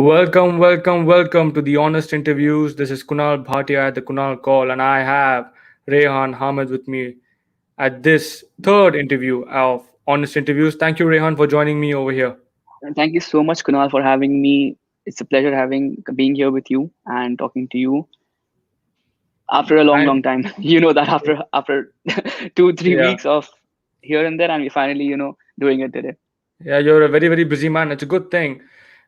Welcome to the Honest Interviews. This is Kunal Bhatia at the Kunal Call, and I have Raihan Hamid with me at this third interview of Honest Interviews. Thank you, Raihan, for joining me over here. And thank you so much, Kunal, for having me. It's a pleasure having being here with you and talking to you after a long, And long time. You know that after 2, 3 yeah, weeks of here and there, and we finally doing it today. yeah, you're a very busy man. It's a good thing.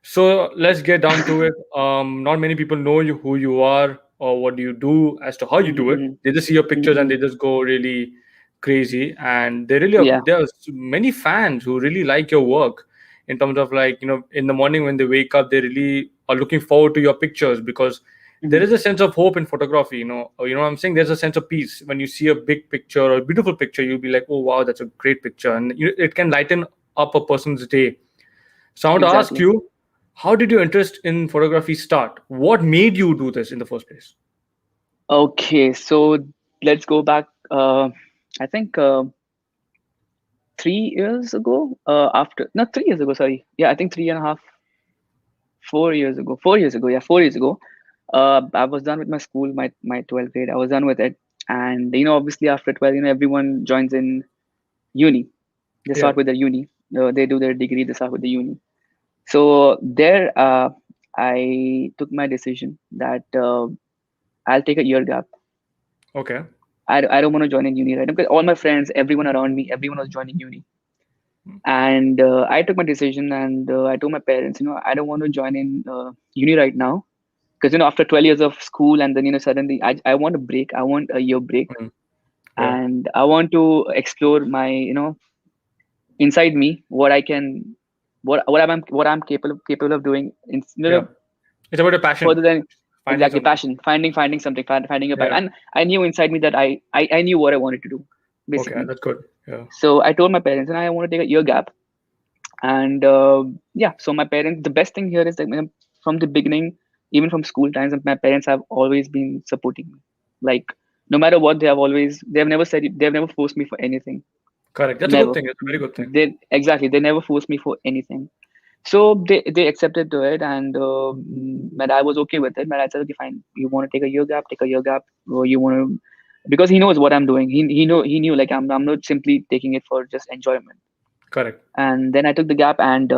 So let's get down to it. Not many people know you, who you are, or what do you do, as to how you do it. Mm-hmm, They just see your pictures and mm-hmm. they just go really crazy. And they really Yeah. there's many fans who really like your work. In terms of, like, in the morning when they wake up, they really are looking forward to your pictures because there Mm-hmm. is a sense of hope in photography. You know what I'm saying. There's a sense of peace when you see a big picture or a beautiful picture. You'll be like, oh wow, that's a great picture, and it can lighten up a person's day. So I want to ask Exactly. you, how did your interest in photography start? What made you do this in the first place? Okay, so let's go back. I think 3 years ago. After not 3 years ago. Sorry. Yeah, I think 3.5, 4 years ago. 4 years ago. Yeah, 4 years ago. I was done with my school, my 12th grade. I was done with it, and obviously after 12, everyone joins in uni. They Yeah. start with their uni. They do their degree. They start with the uni. So there, I took my decision that I'll take a year gap. Okay. I don't want to join in uni right now because all my friends, everyone around me, everyone was joining uni. And I took my decision and I told my parents, I don't want to join in uni right now because after 12 years of school and then suddenly I want a break. I want a year break, Mm. Yeah. and I want to explore my inside me what I can, what I'm capable of doing in, Yeah. It's about a passion, further than finding exactly something. passion, finding something, finding a passion. Yeah. And I knew inside me that I knew what I wanted to do Okay, basically. that's good. Yeah. So I told my parents, and I want to take a year gap. And yeah, so my parents, the best thing here is that from the beginning, even from school times, my parents have always been supporting me. Like no matter what, they have never said they've never forced me for anything. Correct. That's a good Never. thing. It's a very good thing. They never forced me for anything. So they accepted to it, and but I was okay with it. But I said, okay, fine. You want to take a year gap? Take a year gap. Or you want to, because he knows what I'm doing. He knew like I'm not simply taking it for just enjoyment. Correct. And then I took the gap, and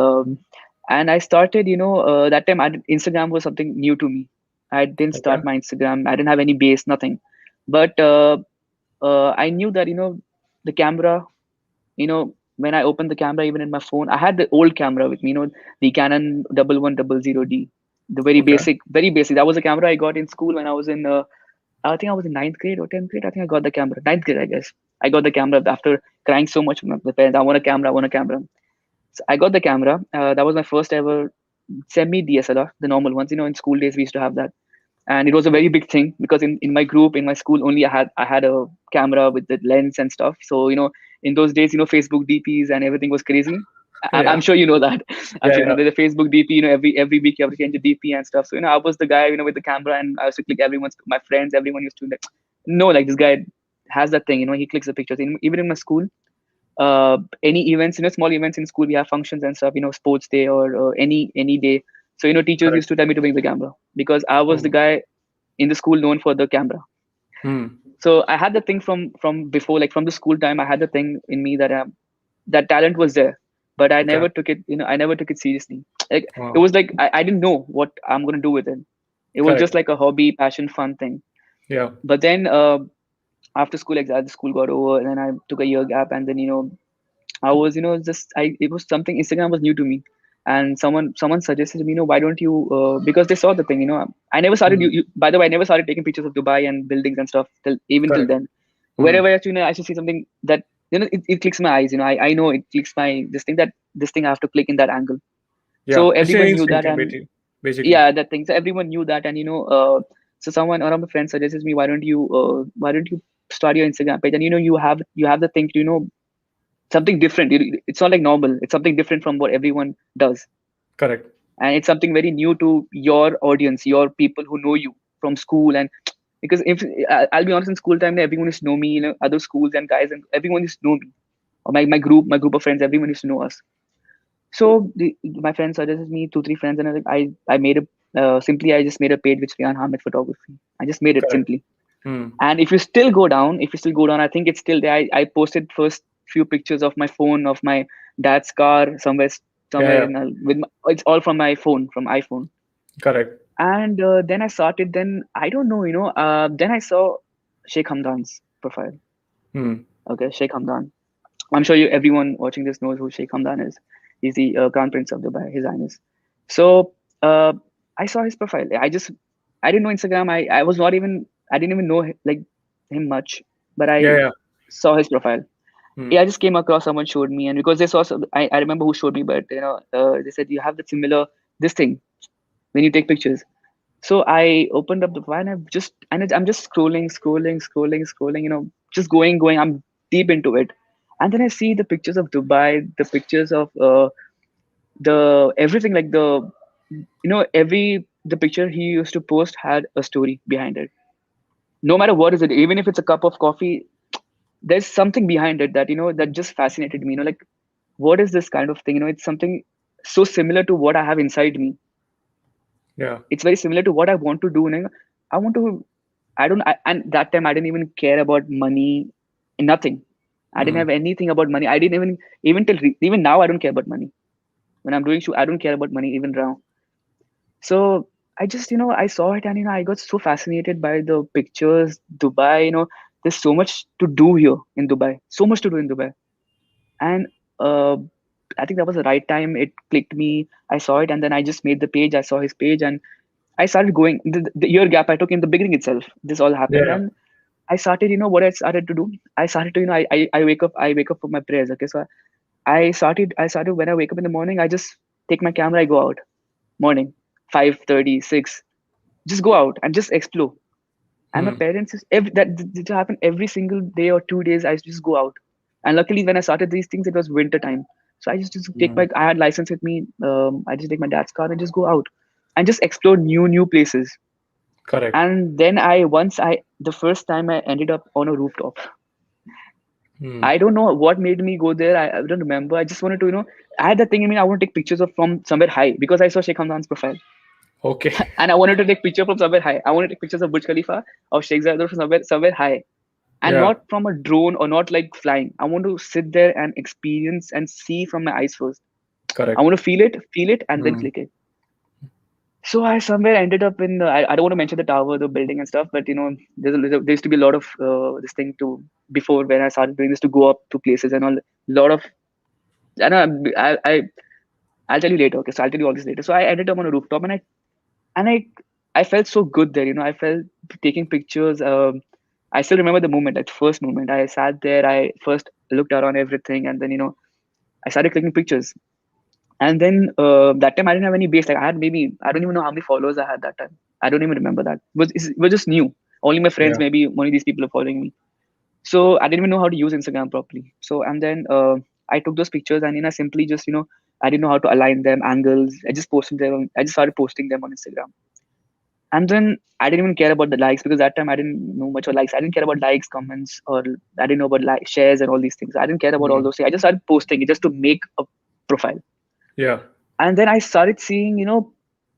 I started. That time Instagram was something new to me. I didn't Okay. start my Instagram. I didn't have any base, nothing. But I knew that the camera. When I opened the camera, even in my phone, I had the old camera with me. The Canon 1100D, the Okay. very basic. That was a camera I got in school when I was in. I think I was in ninth grade or 10th grade. I think I got the camera. Ninth grade, I guess. I got the camera after crying so much from the parents. I want a camera. I want a camera. So I got the camera. That was my first ever semi DSLR, the normal ones. In school days we used to have that, and it was a very big thing because in my group, in my school, only I had a camera with the lens and stuff. So in those days, Facebook DPs and everything was crazy. I'm Yeah. sure you know that. I'm Yeah. sure Yeah. the Facebook DP. Every week you have to change a DP and stuff. So I was the guy with the camera, and I used to click everyone's, my friends, everyone used to like, no, like this guy has that thing. He clicks the pictures. Even in my school, any events, small events in school, we have functions and stuff, sports day or any day. So teachers Correct. used to tell me to bring the camera because I was the Oh. guy in the school known for the camera. Hmm. So I had the thing from before, like from the school time. I had the thing in me that that talent was there, but I Okay. never took it. I never took it seriously. Like it Wow. was like I didn't know what I'm gonna do with it. It was just Correct. like a hobby, passion, fun thing. Yeah. But then after school, exam, the school got over, and then I took a year gap, and then I was, just it was something. Instagram was new to me, and someone suggested me, why don't you? Because they saw the thing, I never started. Hmm. By the way, I never started taking pictures of Dubai and buildings and stuff till Correct. then. Hmm. Wherever I should see something that it clicks my eyes. I know it clicks my this thing I have to click in that angle. Yeah. So It's your everyone knew that, instinct, and basically. yeah, that thing. So everyone knew that, and so one of my friends suggests me, why don't you start your Instagram page, and you have the thing to something different. It's not like normal. It's something different from what everyone does, Correct. and it's something very new to your audience, your people who know you from school. And because if I'll be honest, in school time, everyone used to know me. Other schools and guys, and everyone used to know me. Or my group of friends, everyone used to know us. So my friend suggested me, two, three friends, and I made a simply I just made a page which Rian Hamid Photography. I just made it Correct. simply. Hmm. And if you still go down, I think it's still there. I posted first few pictures of my phone, of my dad's car, Yeah, somewhere yeah. in it's all from my phone, from iPhone. Correct. And then I started. Then I don't know, then I saw Sheikh Hamdan's profile. Hmm. Okay, Sheikh Hamdan. I'm sure everyone watching this knows who Sheikh Hamdan is. He's the Crown Prince of Dubai, His Highness. So uh, I saw his profile. I didn't know Instagram. I didn't even know like him much, but Yeah, I yeah. saw his profile. Hmm. Yeah, I just came across, someone showed me, and because they saw, I remember who showed me, but they said you have the similar this thing when you take pictures. So I opened up the file, and I'm just scrolling, just going. I'm deep into it, and then I see the pictures of Dubai, the pictures of the everything, like every the picture he used to post had a story behind it. No matter what is it, even if it's a cup of coffee, there's something behind it that that just fascinated me. Like, what is this kind of thing? It's something so similar to what I have inside me. Yeah. It's very similar to what I want to do. I want to. I don't. And that time I didn't even care about money, nothing. I didn't Hmm. have anything about money. I didn't even even now I don't care about money. When I'm doing shoot, I don't care about money even now. So I just I saw it, and I got so fascinated by the pictures. Dubai, there's so much to do here in Dubai. So much to do in Dubai, and uh, I think that was the right time. It clicked me. I saw it, and then I just made the page. I saw his page, and I started going. The year gap I took in the beginning itself. This all happened, Yeah. and I started. What I started to do. I started to I wake up. I wake up for my prayers. Okay, so I started when I wake up in the morning. I just take my camera. I go out morning 5:30, 6. Just go out and just explore. And my Hmm. parents that did happen every single day or 2 days. I used to just go out. And luckily, when I started these things, it was winter time. So I just take Hmm. I had license with me. I just take my dad's car and just go out and just explore new places. Correct. And then the first time I ended up on a rooftop. Hmm. I don't know what made me go there. I don't remember. I just wanted to, I had that thing in me. I want to take pictures of from somewhere high because I saw Sheikh Hamdan's profile. Okay. And I wanted to take picture from somewhere high. I wanted to take pictures of Burj Khalifa, of Sheikh Zayed from somewhere high, and Yeah. not from a drone or not like flying. I want to sit there and experience and see from my eyes first. I Correct. want to feel it, and then Hmm. click it. So I somewhere ended up in. I don't want to mention the tower, the building and stuff, but there used to be a lot of this thing to before when I started doing this to go up to places and all. Lot of I know I'll tell you later. Okay, so I'll tell you all this later. So I ended up on a rooftop, and I felt so good there. I felt taking pictures. I still remember the moment, that first moment. I sat there. I first looked around everything, and then I started clicking pictures. And then that time I didn't have any base. Like I had maybe I don't even know how many followers I had that time. I don't even remember that. It was just new. Only my friends, Yeah. maybe only these people are following me. So I didn't even know how to use Instagram properly. So and then I took those pictures, and I simply just I didn't know how to align them, angles. I just posted them. I just started posting them on Instagram. And then I didn't even care about the likes because that time I didn't know much about likes. I didn't care about likes, comments, or I didn't know about shares and all these things. I didn't care about all Hmm. those things. I just started posting it just to make a profile. Yeah. And then I started seeing,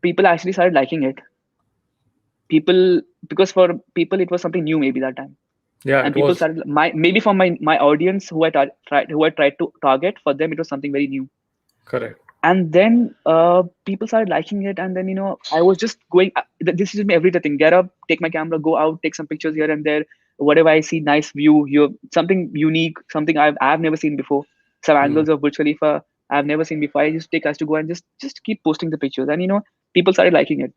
people actually started liking it. People, because for people it was something new maybe that time, Yeah. and It people was. started maybe for my audience who I tried to target, for them it was something very new. Correct. And then people started liking it, and then I was just going. This is me every day thing. Get up, take my camera, go out, take some pictures here and there. Whatever I see, nice view here, something unique, something I've never seen before. Some Hmm. angles of Burj Khalifa I've never seen before. I just take us to go and just keep posting the pictures, and people started liking it.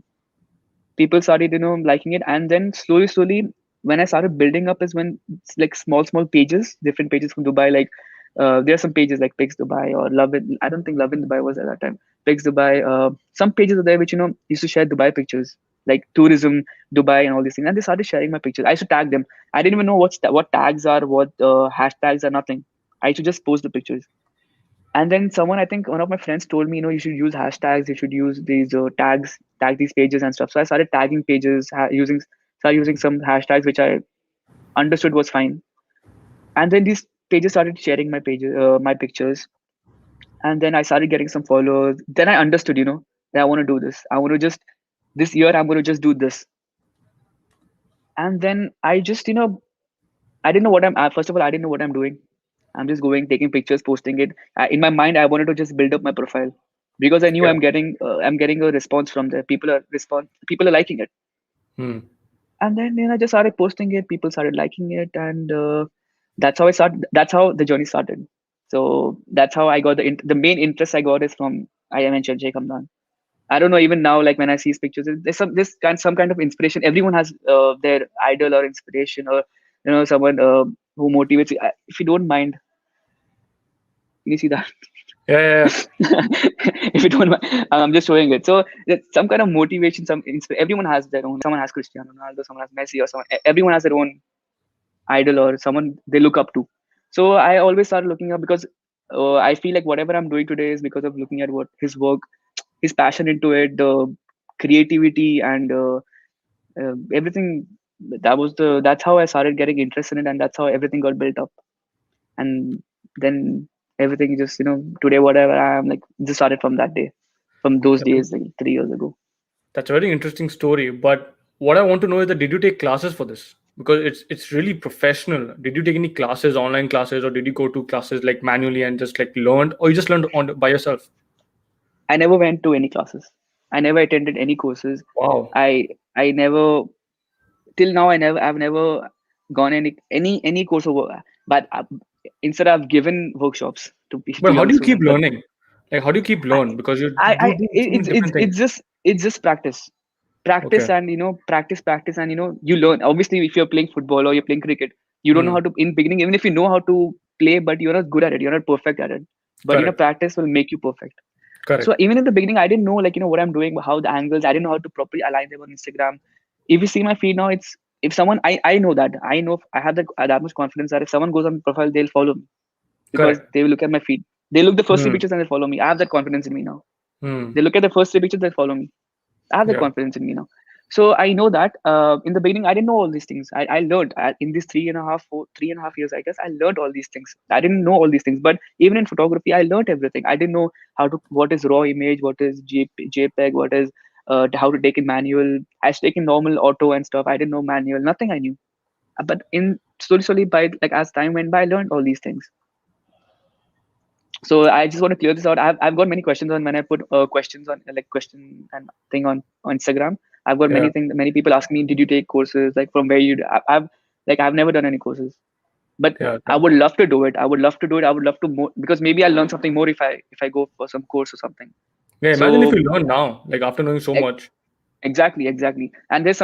People started liking it, and then slowly when I started building up is when it's like small pages, different pages from Dubai. Like there are some pages like Pigs Dubai or Love It. I don't think Love in Dubai was at that time. Pigs Dubai. Some pages are there which used to share Dubai pictures, like tourism Dubai and all these things, and they started sharing my pictures. I used to tag them. I didn't even know what tags are, what hashtags are, nothing. I used to just post the pictures. And then someone, I think one of my friends told me, you should use hashtags, you should use these tags, tag these pages and stuff. So I started tagging pages, started using some hashtags which I understood was fine. And then these pages started sharing my pictures. And then I started getting some followers. Then I understood, that I want to do this. I want to just this year I'm going to just do this. And then I just, I didn't know what I'm. First of all, I didn't know what I'm doing. I'm just going, taking pictures, posting it. In my mind, I wanted to just build up my profile because I knew Yeah. I'm getting a response from there. People are liking it. Hmm. And then I just started posting it. People started liking it, and that's how I started. That's how the journey started. So that's how I got the main interest I got is from I mentioned Jay Kamdan. I don't know even now, like when I see his pictures, there's some kind of inspiration. Everyone has their idol or inspiration, or someone who motivates you. If you don't mind, can you see that? Yeah, yeah, yeah. If you don't mind, I'm just showing it. So there's some kind of motivation. Everyone has their own. Someone has Cristiano Ronaldo, someone has Messi, or someone. Everyone has their own idol or someone they look up to. So I always started looking up because I feel like whatever I'm doing today is because of looking at what his work, his passion into it, the creativity, and everything. That's how I started getting interested in it, and that's how everything got built up. And then everything just today whatever I am like just started from that day, from those That's a, days like 3 years ago. that's a very interesting story. But what I want to know is that did you take classes for this? Because it's really professional. Did you take any classes, online classes, or did you go to classes like manually and just like learned, or you just learned on by yourself? I never went to any classes. I never attended any courses. Wow. I never till now I've never gone any course over, but instead I've given workshops But to how younger do you keep students. But learning? Like how do you keep I, learn? Because you I do so many different things. it's just practice Okay. and practice and you learn. Obviously, if you're playing football or you're playing cricket, you don't know Hmm. how to in beginning. Even if you know how to play, but you're not good at it, you're not perfect at it. But Correct. practice will make you perfect. So Correct. even in the beginning, I didn't know like what I'm doing, how the angles. I didn't know how to properly align them on Instagram. If you see my feed now, it's if someone I know that I know I have that much confidence that if someone goes on my profile, they'll follow me because Correct. they will look at my feed. They look the first three Hmm. pictures and they follow me. I have that confidence in me now. Hmm. They look at the first three pictures, they follow me. I have that Yeah. confidence in me now. So I know that in the beginning I didn't know all these things. I learned in these 3.5 years, I guess I learned all these things. I didn't know all these things, but even in photography, I learned everything. I didn't know what is raw image, what is JPEG, what is how to take in manual. I was taking normal auto and stuff. I didn't know manual. Nothing I knew. But in slowly by like as time went by, I learned all these things. So I just want to clear this out. I've got many questions on when I put questions on like question and thing on Instagram. I've got Yeah. many people ask me, did you take courses like from where you? I've never done any courses, but Yeah. I would love to do it. I would love to do it. I would love to more because maybe I'll learn something more if I go for some course or something. Yeah. Imagine if So you learn now, like after knowing so e- much. exactly. And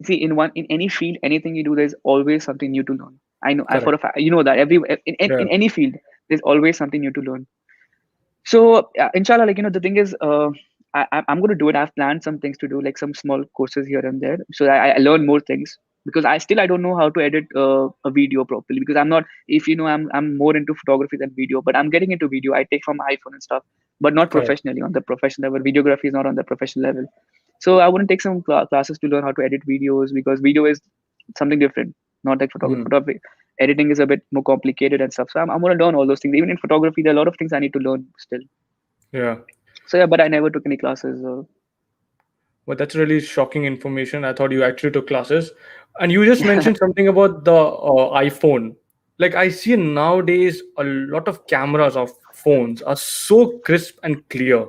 see in any field, anything you do, there's always something new to learn. I know I for Correct. a fact you know that Yeah. in any field, there's always something new to learn. So inshallah, like the thing is, I'm going to do it. I've planned some things to do, like some small courses here and there, so I learn more things because I don't know how to edit a video properly because I'm not. If I'm more into photography than video, but I'm getting into video. I take from my iPhone and stuff, but not Correct. professionally on the professional level. Videography is not on the professional level. So I want to take some classes to learn how to edit videos because video is something different, not like photography. Hmm. Photography editing is a bit more complicated and stuff. So I'm going to learn all those things. Even in photography, there are a lot of things I need to learn still. Yeah. So yeah, but I never took any classes. But that's really shocking information. I thought you actually took classes. And you just mentioned something about the iPhone. Like I see nowadays, a lot of cameras of phones are so crisp and clear.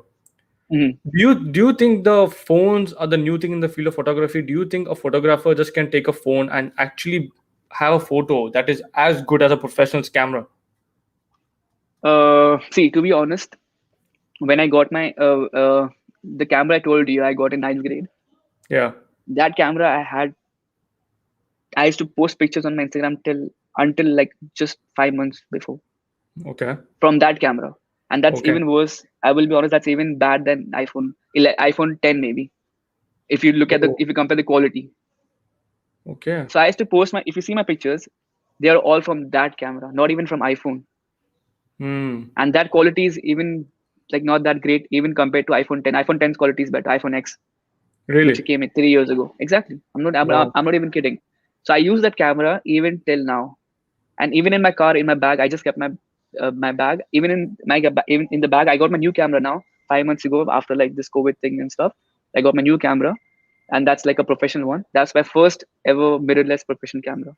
Mhm. Do you think the phones are the new thing in the field of photography? Do you think a photographer just can take a phone and actually have a photo that is as good as a professional's camera? See, to be honest, when I got my the camera I told you I got in ninth grade, Yeah. that camera I used to post pictures on my Instagram till until like just 5 months before Okay. from that camera, and that's Okay. even worse. I will be honest, that's even bad than iPhone 10 maybe. If you look at Oh, if you compare the quality. okay. So I used to post if you see my pictures, they are all from that camera, not even from iPhone. Hmm. And that quality is even like not that great even compared to iPhone 10. iPhone 10's quality is better. iPhone X, which Really? came in 3 years ago. Exactly. Wow. I'm not even kidding. So I use that camera even till now. And even in my car, in my bag, I just kept my my bag. Even in even in the bag, I got my new camera now. 5 months ago, after like this COVID thing and stuff, I got my new camera, and that's like a professional one. That's my first ever mirrorless professional camera.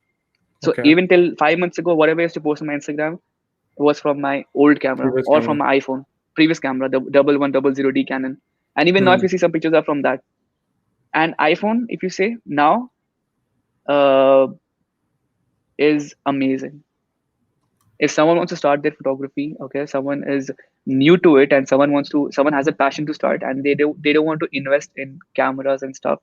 So Okay. even till 5 months ago, whatever I used to post on my Instagram was from my old camera Previous or from camera. my iPhone, previous camera, the 1100D Canon. And even now, if Hmm. you see some pictures are from that. And iPhone, if you say now, uh, is amazing. If someone wants to start their photography, okay, someone is new to it and someone has a passion to start and they don't want to invest in cameras and stuff,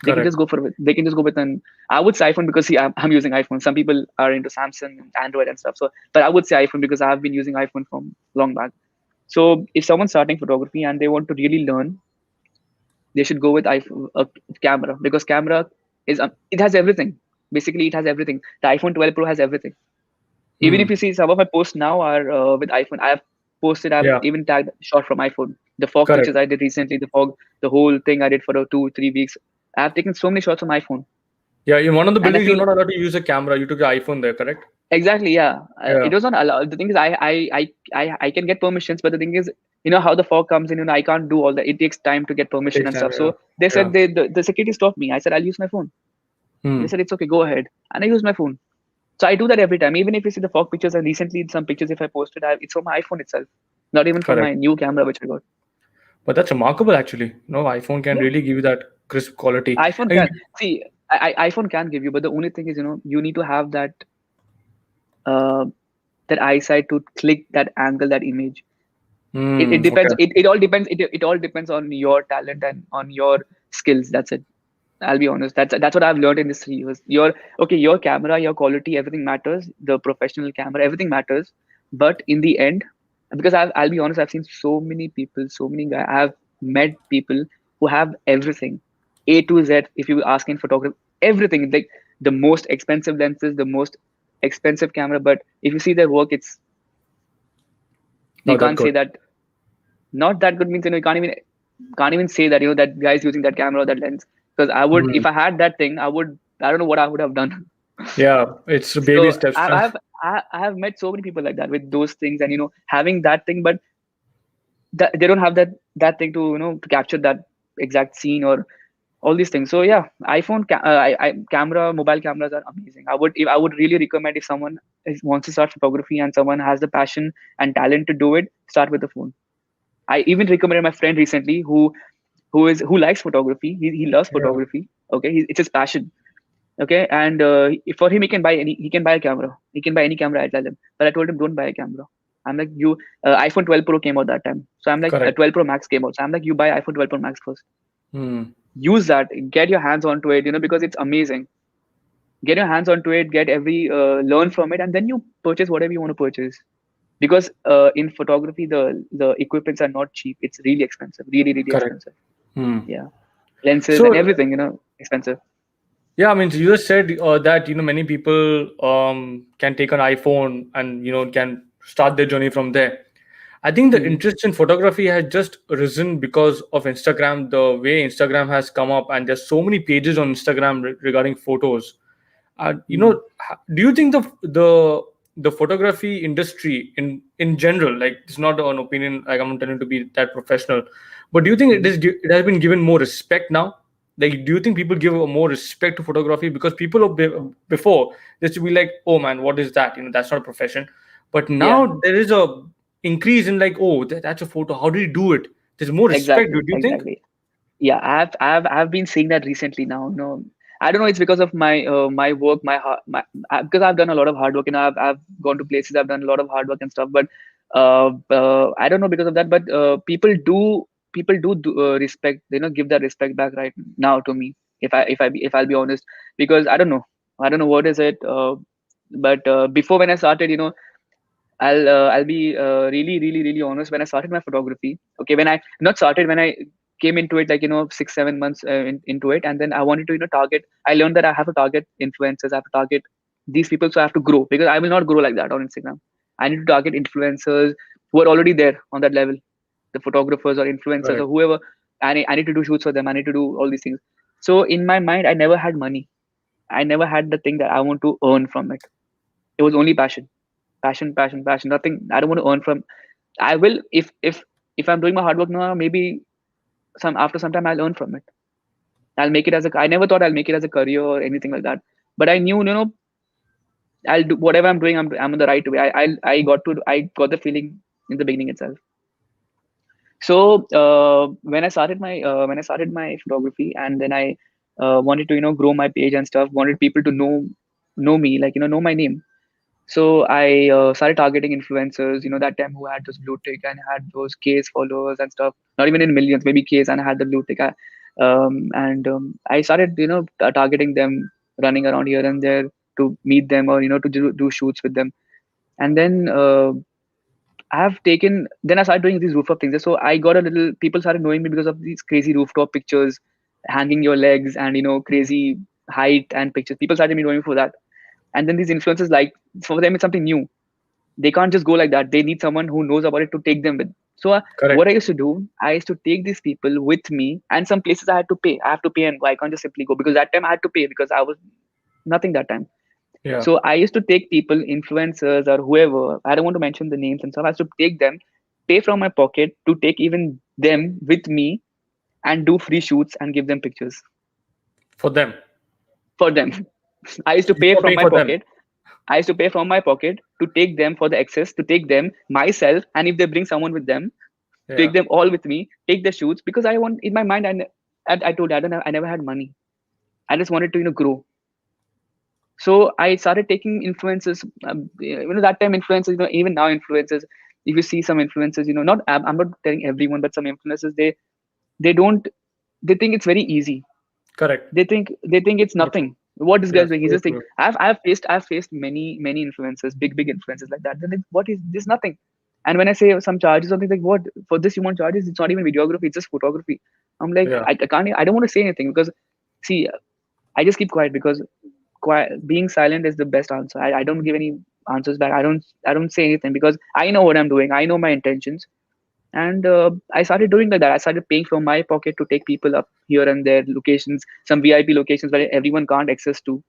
they can Correct. just go with an, I would say iPhone because see I'm using iPhone. Some people are into Samsung and Android and stuff. So but I would say iPhone because I've been using iPhone from long back. So if someone's starting photography and they want to really learn, they should go with iPhone, camera, because camera is it has everything. Basically, it has everything. The iPhone 12 Pro has everything. Even Hmm. if you see some of my posts now are with iPhone. I've Yeah. even tagged shot from iPhone. The fog Correct. pictures I did recently, the whole thing I did for 2 3 weeks. I have taken so many shots on iPhone, Yeah. In one of the and I buildings, you're feel not allowed to use a camera. You took the iPhone there. Correct. exactly, yeah. Yeah. It was not allowed. The thing is, I can get permissions, but the thing is, how the fog comes in. I can't do all that. It takes time to get It permission takes and time. stuff. Yeah. So they said Yeah. the security stopped me. I said I'll use my phone. They Hmm. said it's okay, go ahead, and I use my phone. So I do that every time. Even if you see the fog pictures, and recently some pictures if I posted, it's from my iPhone itself, not even from Correct. my new camera which I got. But that's remarkable, actually. No, iPhone can Yeah, really give you that crisp quality. iPhone I mean, can see. iPhone can give you, but the only thing is, you need to have uh, that eyesight to click that angle, that image. It depends. okay. It all depends. It all depends on your talent and on your skills. That's it. I'll be honest. That's what I've learned in this 3 years. Your camera, your quality, everything matters. The professional camera, everything matters. But in the end, because I'll be honest, I've seen so many people, so many guys. I've met people who have everything, A to Z. If you ask in photography, everything like the most expensive lenses, the most expensive camera. But if you see their work, it's you Not that can't say good. that. Not that good means you can't even say that that guy's using that camera or that lens, because I would, Hmm. if I had that thing, I don't know what I would have done. Yeah, it's baby So steps. I have met so many people like that with those things, and having that thing, but they don't have that thing to to capture that exact scene or all these things. So yeah, camera, mobile cameras are amazing. I would really recommend, if someone wants to start photography and someone has the passion and talent to do it, start with the phone. I even recommended my friend recently who likes photography. He loves Yeah, photography. Okay, it's his passion. Okay, and for him, he can buy a camera. He can buy any camera I tell him. But I told him, don't buy a camera. I'm like, iPhone 12 Pro came out that time. So I'm like, correct. 12 Pro Max came out. So I'm like, you buy iPhone 12 Pro Max first. Hmm. Use that. Get your hands onto it. Because it's amazing. Get your hands onto it. Get learn from it, and then you purchase whatever you want to purchase. Because in photography, the equipments are not cheap. It's really expensive. Really, really Correct. expensive. Hmm. Yeah, lenses and So everything. Expensive. yeah, I mean, so you just said that many people can take an iPhone and can start their journey from there. I think the Hmm. interest in photography has just risen because of Instagram. The way Instagram has come up, and there's so many pages on Instagram regarding photos. Hmm. Do you think the photography industry in general, like it's not an opinion, like I'm not telling you to be that professional, but do you think Hmm. it has been given more respect now? Like, do you think people give a more respect to photography? Because people before, they used to be like, oh man, what is that? That's not a profession. But Yeah. now there is a increase in, like, oh, that's a photo, how did you do it? There's more respect. Do Exactly. you think? Exactly. Yeah, I've been seeing that recently now. No, I don't know. It's because of my work, because I've done a lot of hard work. I've gone to places. I've done a lot of hard work and stuff. But I don't know because of that. But people do respect. Give that respect back right now to me. If I'll be honest, because I don't know what is it. But before, when I started, I'll be really, really, really honest. When I started my photography, okay, when I not started, when I came into it, like 6 7 months into it, and then I wanted to target. I learned that I have to target influencers. I have to target these people, so I have to grow, because I will not grow like that on Instagram. I need to target influencers who are already there on that level, the photographers or influencers or Correct. whoever. I need to do shoots for them. I need to do all these things. So in my mind, I never had money. I never had the thing that I want to earn from it. It was only passion. passion, passion, passion. Nothing. I don't want to earn from. I will if I'm doing my hard work now. Maybe some after some time I'll earn from it. I'll make it as a. I never thought I'll make it as a career or anything like that. But I knew, I'll do whatever I'm doing. I'm in the right way. I got the feeling in the beginning itself. So when I started my photography, and then I wanted to grow my page and stuff. Wanted people to know me, like know my name. So I started targeting influencers, that time who had those blue tick and had those K's followers and stuff. Not even in millions, maybe K's, and I had the blue tick. And I started, targeting them, running around here and there to meet them, or to do shoots with them. And then then I started doing these rooftop things. So I got a little. People started knowing me because of these crazy rooftop pictures, hanging your legs, and crazy height and pictures. People started me knowing me for that. And then these influencers, like, for them it's something new. They can't just go like that. They need someone who knows about it to take them with. So what I Correct. used to do, I used to take these people with me, and some places I had to pay. I have to pay and go. I can't just simply go, because that time I had to pay because I was nothing that time. Yeah. So I used to take people, influencers or whoever. I don't want to mention the names and stuff. I used to take them, pay from my pocket to take even them with me, and do free shoots and give them pictures For them. for them. I used to You pay were from paying my for them. pocket. I used to pay from my pocket to take them for the access, to take them myself, and if they bring someone with them, take Yeah. them all with me, take the shoots, because I want in my mind. I told you, I never had money. I just wanted to grow. So I started taking influences. That time influencers, even now influencers. If you see some influencers, not I'm not telling everyone, but some influencers, they don't they think it's very easy. Correct. They think it's So true. nothing. What this Yeah. guy's doing, he's So just think. true. I've faced many influencers, big influencers like that. Then what is this? Nothing. And when I say some charges, something like, what for this you want charges? It's not even videography, it's just photography. I'm like, Yeah. I can't. I don't want to say anything, because see, I just keep quiet, because being silent is the best answer. I don't give any answers back. I don't say anything, because I know what I'm doing. I know my intentions. And I started doing like that. I started paying from my pocket to take people up here and there locations, some VIP locations where everyone can't access to.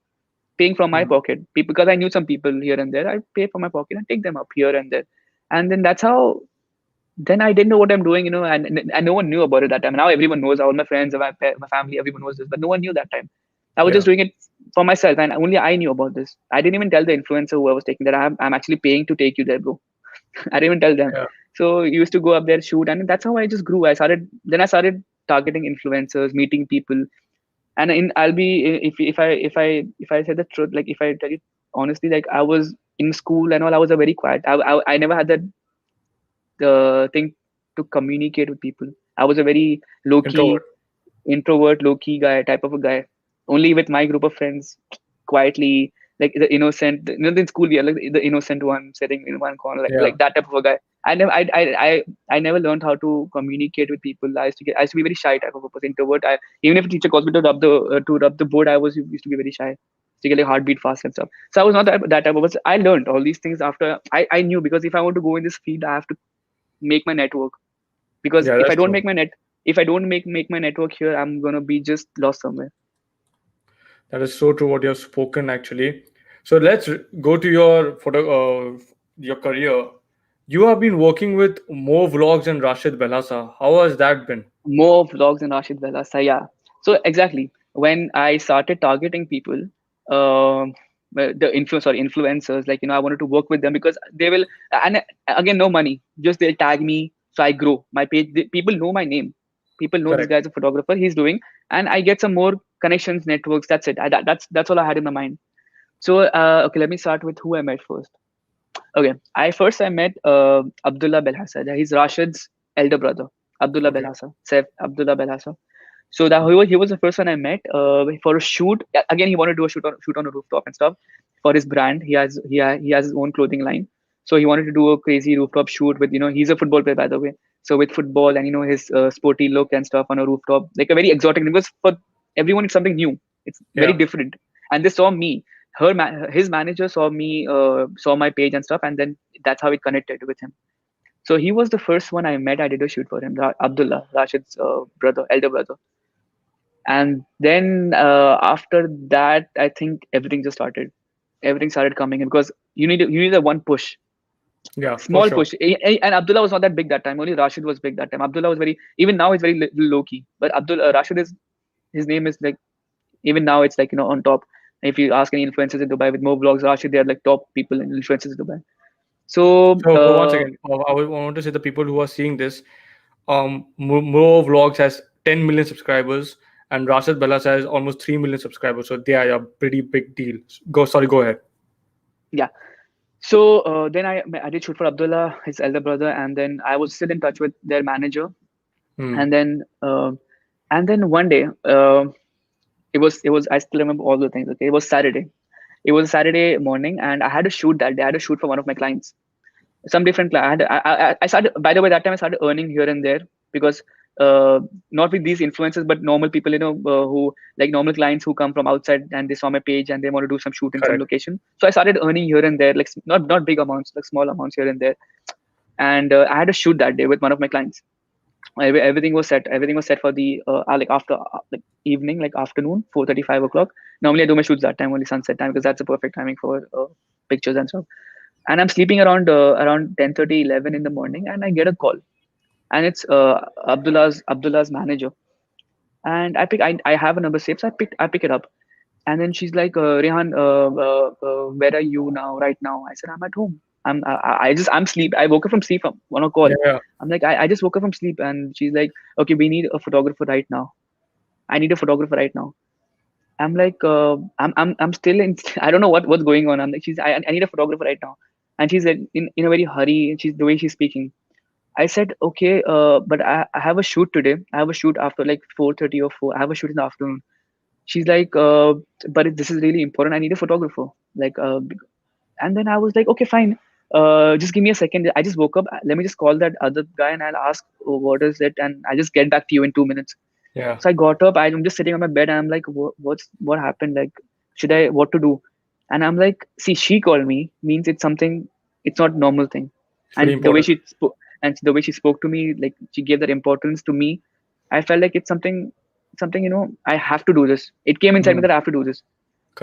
Paying from my Mhm. pocket, people, because I knew some people here and there. I pay from my pocket and take them up here and there. And then that's how. Then I didn't know what I'm doing, and no one knew about it that time. Now everyone knows. All my friends, my family, everyone knows this, but no one knew that time. I was just Yeah. doing it for myself, and only I knew about this. I didn't even tell the influencer who I was taking that I'm actually paying to take you there, bro. I didn't even tell them. Yeah. So you used to go up there, shoot, and that's how I just grew. I started targeting influencers, meeting people, and I'll be, if I say the truth, like if I tell you honestly, like I was in school and all, I was a very quiet. I never had that thing to communicate with people. I was a very low Introvert. key introvert, low key guy, type of a guy. Only with my group of friends, quietly, like the innocent. In school we are like the innocent one, sitting in one corner, Yeah. like that type of a guy. I never learned how to communicate with people. I used to be very shy type of a person, introvert. Even if a teacher calls me to rub the board, I was used to be very shy. To get like heartbeat fast and stuff. So I was not that type of person. I learned all these things after I knew, because if I want to go in this field, I have to make my network, because Yeah. if I That's don't true. make my net if I don't make my network here, I'm gonna be just lost somewhere. That is so true what you have spoken actually. So let's go to your career. You have been working with more vlogs than Rashid Belhasa. How has that been? More vlogs in Rashid Belhasa, yeah. So exactly, when I started targeting people, influencers, like I wanted to work with them, because they will, and again, no money, just they'll tag me, so I grow my page. People know my name, people know this Correct. guy's a photographer, he's doing, and I get some more connections, networks. That's it. That's all I had in my mind. So okay, let me start with who I met first. Okay, I met Abdullah Belhassa. He's Rashid's elder brother. Abdullah Okay. Belhassa, Saif Abdullah Belhassa. So that he was the first one I met for a shoot. Again, he wanted to do a shoot on a rooftop and stuff for his brand. He has his own clothing line. So he wanted to do a crazy rooftop shoot with, he's a football player, by the way. So with football and his sporty look and stuff on a rooftop, like a very exotic, because for everyone it's something new. It's very Yeah. different. And they saw me. His manager saw me, saw my page and stuff, and then that's how it connected with him. So he was the first one I met. I did a shoot for him, Abdullah, Rashid's brother, elder brother. And then after that, I think everything just started. Everything started coming in, because you need a one push. Yeah, for Small sure. push. And Abdullah was not that big that time. Only Rashid was big that time. Abdullah was very, even now he's very low key. But Rashid is, his name is like, even now it's like, on top. If you ask any influencers in Dubai with more vlogs, Rashid, they are like top people and influencers in Dubai. So So once again, I want to say the people who are seeing this, Mo Vlogs has 10 million subscribers, and Rashed Belhasa has almost 3 million subscribers. So they are a pretty big deal. Go ahead. yeah. So then I did shoot for Abdullah, his elder brother, and then I was still in touch with their manager. Hmm. And then one day, it was I still remember all the things. Okay, it was Saturday. It was a Saturday morning, and I had a shoot that day. I had a shoot for one of my clients. Some different I started, by the way, that time I started earning here and there, because uh, not with these influencers, but normal people, who like normal clients who come from outside and they saw my page and they want to do some shoot in some Correct. location. So I started earning here and there, like not big amounts, like small amounts here and there. And I had a shoot that day with one of my clients. Everything was set. Everything was set for the like after like evening, like afternoon, 4:30, 5 o'clock. Normally I do my shoots that time, only sunset time, because that's the perfect timing for pictures and stuff. And I'm sleeping around 10:30, 11 in the morning, and I get a call, and it's Abdullah's manager. And I have a number saved, so I pick it up. And then she's like, Rehan, where are you now, right now? I said, I'm at home. I'm sleep. I woke up from sleep from on a call. Yeah, yeah. I'm like, I just woke up from sleep. And she's like, okay, we need a photographer right now. I need a photographer right now. I'm like, I'm still in. I don't know what's going on. I'm like, I need a photographer right now. And she's like, in a very hurry. And she's the way she's speaking. I said, okay, but I have a shoot today. I have a shoot after like 4:30 or 4. I have a shoot in the afternoon. She's like, but this is really important. I need a photographer. Like, and then I was like, okay, fine. Just give me a second. I just woke up. Let me just call that other guy and I'll ask, oh, what is it, and I'll just get back to you in 2 minutes. Yeah. So I got up. I'm just sitting on my bed and I'm like, what happened? Like, what to do? And I'm like, see, she called me means it's something. It's not normal thing. It's pretty And the way important. she spoke, to me, like she gave that importance to me. I felt like it's something. I have to do this. It came inside me Hmm. that I have to do this.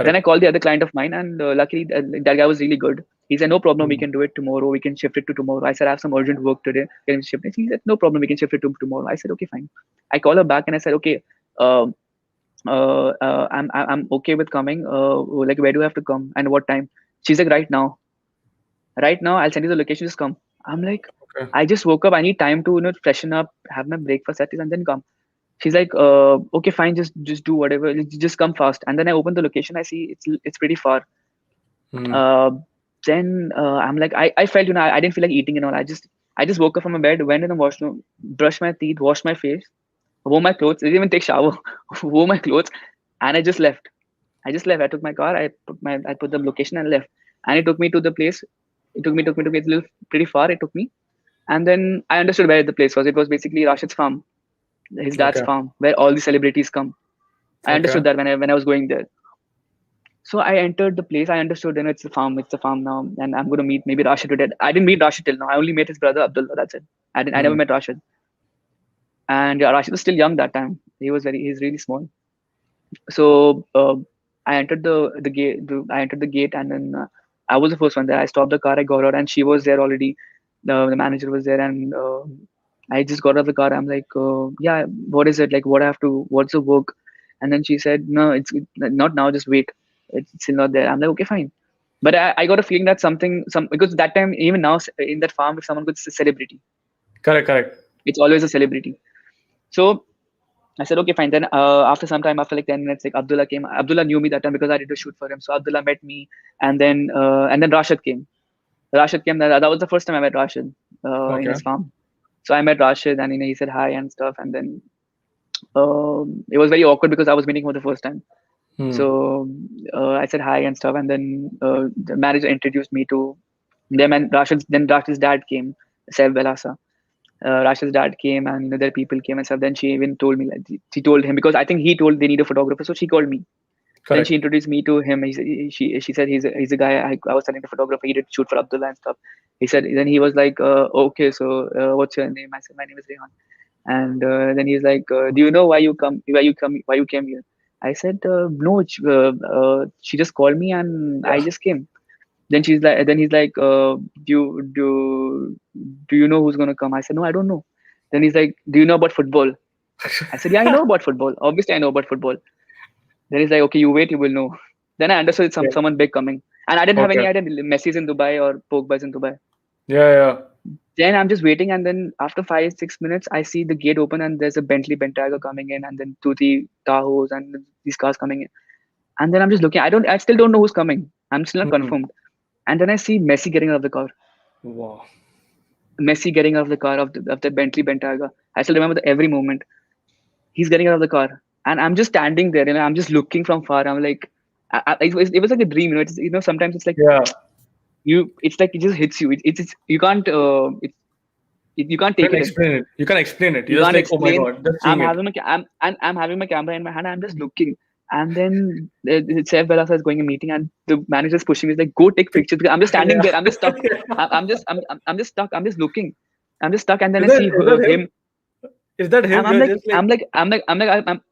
Then I Correct. called the other client of mine, and luckily that guy was really good. He said, "No problem, we Hmm. can do it tomorrow. We can shift it to tomorrow." I said, "I have some urgent work today. Can we shift it?" He said, "No problem, we can shift it to tomorrow." I said, "Okay, fine." I call her back and I said, "Okay, um, I'm okay with coming. Like, where do I have to come and what time?" She's like, "Right now, right now. I'll send you the location. Just come." I'm like, Okay. "I just woke up. I need time to freshen up, have my breakfast at least, and then come." She's like, "Okay, fine. Just do whatever. Just come fast." And then I open the location. I see it's pretty far. Hmm. uh, then I'm like, I felt, I didn't feel like eating and all. I just woke up from my bed, went in the washroom, brushed my teeth, washed my face, wore my clothes, didn't even take shower, wore my clothes, and I just left. I took my car, I put the location and left. And it took me to the place. It took me. It's a little pretty far. It took me, and then I understood where the place was. It was basically Rashid's farm, his dad's Okay. farm, where all the celebrities come. I Okay. understood that when I was going there. So I entered the place. I understood, it's the farm. It's the farm now, and I'm going to meet maybe Rashid today. I didn't meet Rashid till now. I only met his brother Abdullah. That's it. I never Hmm. met Rashid. And yeah, Rashid was still young that time. He's really small. So I entered the gate. I entered the gate, and then I was the first one there. I stopped the car. I got out, and she was there already. The manager was there, and I just got out of the car. I'm like, yeah, what is it? Like, what I have to? What's the work? And then she said, no, not now. Just wait. It's still not there. I'm like, okay, fine. But I got a feeling that because that time, even now, in that farm, if someone gets a celebrity, Correct. Correct. it's always a celebrity. So I said, okay, fine. Then after some time, after like 10 minutes, like Abdullah came. Abdullah knew me that time because I did a shoot for him. So Abdullah met me, and then Rashid came. Rashid came. That was the first time I met Rashid in Okay. his farm. So I met Rashid, and he said hi and stuff. And then it was very awkward because I was meeting him for the first time. Hmm. So I said hi and stuff, and then the manager introduced me to them. And Rashid's dad came, Seb Belhasa. Rashid's dad came, and other people came and stuff. Then she even told me, like, she told him, because I think he told they need a photographer, so she called me. Then she Correct. introduced me to him. She said he's a guy I was telling the photographer. He did shoot for Abdullah and stuff. He said, then he was like, okay, so what's your name? I said, my name is Rehan. And then he's like, do you know why you came here? I said, no, she just called me and I Yeah. just came. Then he's like, do you know who's gonna come? I said, no, I don't know. Then he's like, do you know about football? I said, yeah, I know about football. Obviously, I know about football. Then he's like, okay, you wait, you will know. Then I understood it's Yeah. someone big coming, and I didn't have Okay. any idea Messi's in Dubai or Pogba's in Dubai. Yeah, yeah. Then I'm just waiting, and then after 5 6 minutes, I see the gate open, and there's a Bentley Bentayga coming in, and then two the Tahos and these cars coming in. And then I'm just looking. I still don't know who's coming. I'm still not Hmm. confirmed. And then I see Messi getting out of the car. Wow. Messi getting out of the car of the Bentley Bentayga. I still remember every moment. He's getting out of the car, and I'm just standing there. I'm just looking from far. I'm like, it was like a dream. Sometimes it's like Yeah. it's like it just hits you. It's you can't you can't You take can it in. explain it. You can explain it. You You're just can't like, oh my explain. god, just I'm seeing it. having my I'm having my camera in my hand. I'm just looking, and then Chef Belhasa is going a meeting, and the manager's pushing me. He's like, "Go take pictures." Because I'm just standing Yeah. there. I'm just stuck. I'm just stuck. I'm just looking. I'm just stuck, and then Is I that see is that him? him. Is that him? You're just like,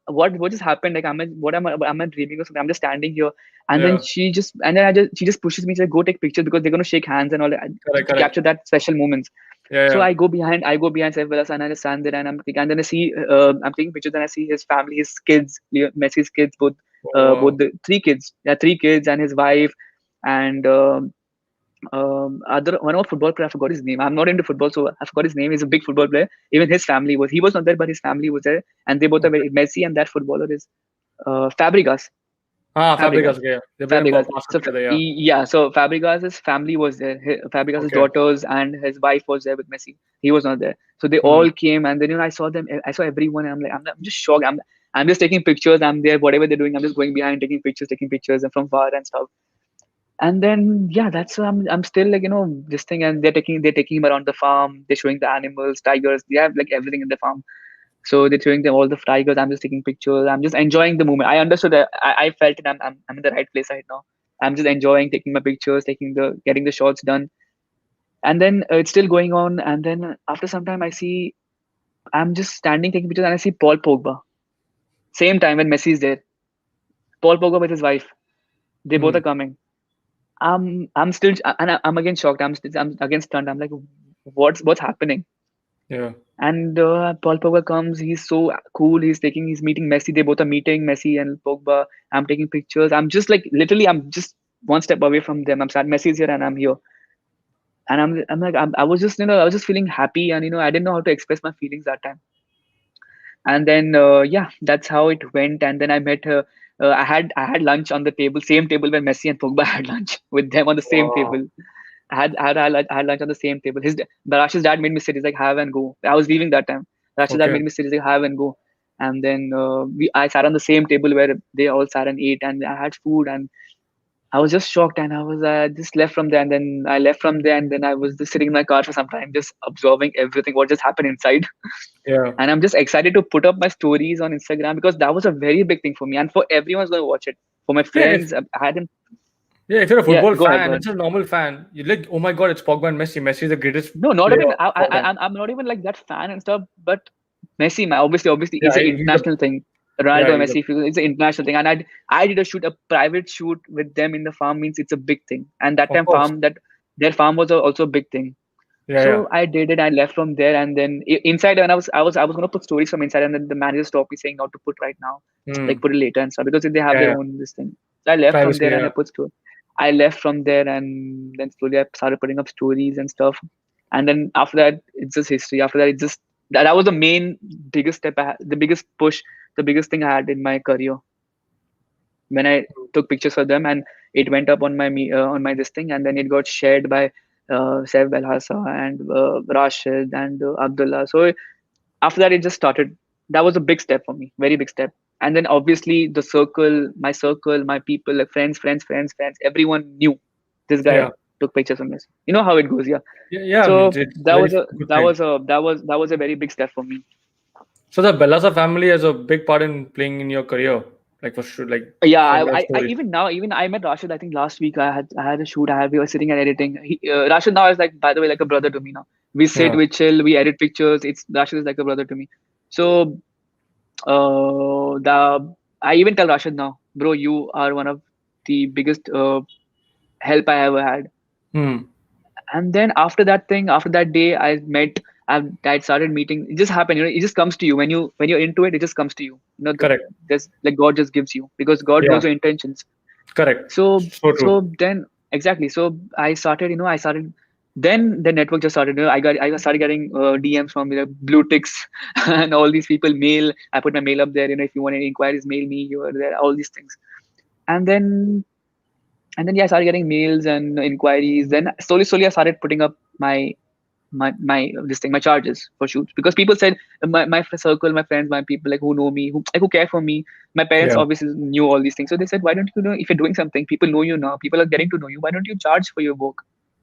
What just happened? Like, am I dreaming or something? I'm just standing here, and then yeah. she just pushes me to like, go take pictures because they're gonna shake hands and all that Correct, to correct. capture that special moments. Yeah, So yeah. I go behind Saif Belhassa and I just stand there and and then I see I'm taking pictures and I see his family, his kids, Messi's kids, Oh, wow. both the three kids, yeah, three kids and his wife, and other one of football player. I forgot his name. I'm not into football, so I forgot his name. He's a big football player. Even his family was. He was not there, but his family was there, and they both are Okay. very Messi and that footballer is Fabregas. Ah, Fabregas. Fabregas. Okay. Yeah. They play in Fabregas. Barca together. Yeah. Yeah, so Fabregas's family was there. Fabregas's Okay. daughters and his wife was there with Messi. He was not there. So they Hmm. all came, and then I saw them. I saw everyone, and I'm just shocked. I'm just taking pictures. I'm there, whatever they're doing. I'm just going behind, taking pictures, and from far and stuff. And then yeah, that's why I'm still like this thing, and they're taking him around the farm. They're showing the animals, tigers. They have like everything in the farm. So they're showing them all the tigers. I'm just taking pictures. I'm just enjoying the moment. I understood that. I felt it. I'm in the right place right now. I'm just enjoying taking my pictures, getting the shots done. And then it's still going on. And then after some time, I see I'm just standing taking pictures, and I see Paul Pogba. Same time when Messi is there, Paul Pogba with his wife. They both are Hmm. coming. I'm still and I'm again shocked. I'm again stunned. I'm like, what's happening? Yeah. And Paul Pogba comes. He's so cool. He's meeting Messi. They both are meeting Messi and Pogba. I'm taking pictures. I'm just like literally. I'm just one step away from them. I'm sad. Messi's here and I'm here. And I'm like I was just I was just feeling happy and I didn't know how to express my feelings that time. And then yeah, that's how it went. And then I met her. I had lunch on the table, same table where Messi and Pogba had lunch with them on the same Wow. table. I had lunch on the same table. Rash's dad made me sit. He's like, have and go. I was leaving that time. Rash's dad Okay. made me sit. He's like, have and go. And then I sat on the same table where they all sat and ate, and I had food, and I was just shocked, and I was just left from there, and then I left from there, and then I was just sitting in my car for some time, just absorbing everything what just happened inside, Yeah. and I'm just excited to put up my stories on Instagram because that was a very big thing for me, and for everyone's going to watch it. For my Yeah. If friends, I had them. yeah, if you're a Yeah, football go ahead, go fan, ahead. it's a normal fan. You're like, oh my god, it's Pogba and Messi. Messi is the greatest No, not player even. of all time. I'm not even like that fan and stuff. But Messi, man, obviously, Yeah, it's an he's the international thing. yeah, Ronaldo and he's the Messi, it's an international thing. And I did a private shoot with them in the farm. Means it's a big thing. And that of time, course. their farm was also a big thing. Yeah, yeah. So I did it. I left from there, and then inside, when I was gonna put stories from inside, and then the manager stopped me saying not to put right now, like Hmm. put it later and stuff because they have Yeah, their yeah. own this thing. So I left from Privacy, there and yeah. I left from there and then slowly I started putting up stories and stuff. And then after that, it's just history. After that, it's just that was the main biggest step, the biggest push, the biggest thing I had in my career when I took pictures for them, and it went up on on my this thing, and then it got shared by Saif Belhassa and Rashed and Abdullah. So after that, it just started. That was a big step for me, very big step. And then obviously my circle, my people, like friends, everyone knew this guy Yeah. took pictures of us. You know how it goes, yeah. Yeah, yeah. I mean, So it's a very good thing. that was a very big step for me. So the Belhasa family has a big part in playing in your career, like for sure, like Yeah, from your I stories. even now, even I met Rashid. I think last week I had a shoot. We were sitting and editing. Rashid now is like, by the way, like a brother to me now. We sit, Yeah. we chill, we edit pictures. It's Rashid is like a brother to me. So the I even tell Rashid now, bro, you are one of the biggest. help I ever had. Hmm. And then after that day, I started meeting. It just happened, it just comes to you when you're into it. It just comes to you. Correct. There's like God just gives you, because God Yeah. knows your intentions. Correct. So So true. then exactly. So I started. Then the network just started. I started getting DMs from blue ticks and all these people. Mail. I put my mail up there. If you want any inquiries, mail me. You are there. All these things. And then yeah, I started getting mails and inquiries. Then slowly I started putting up my this thing, my charges for shoots, because people said, circle, my friends, my people, like, who know me, who care for me. My parents Yeah. obviously knew all these things, so they said, why don't you know, if you're doing something, people know you now, people are getting to know you, why don't you charge for your work?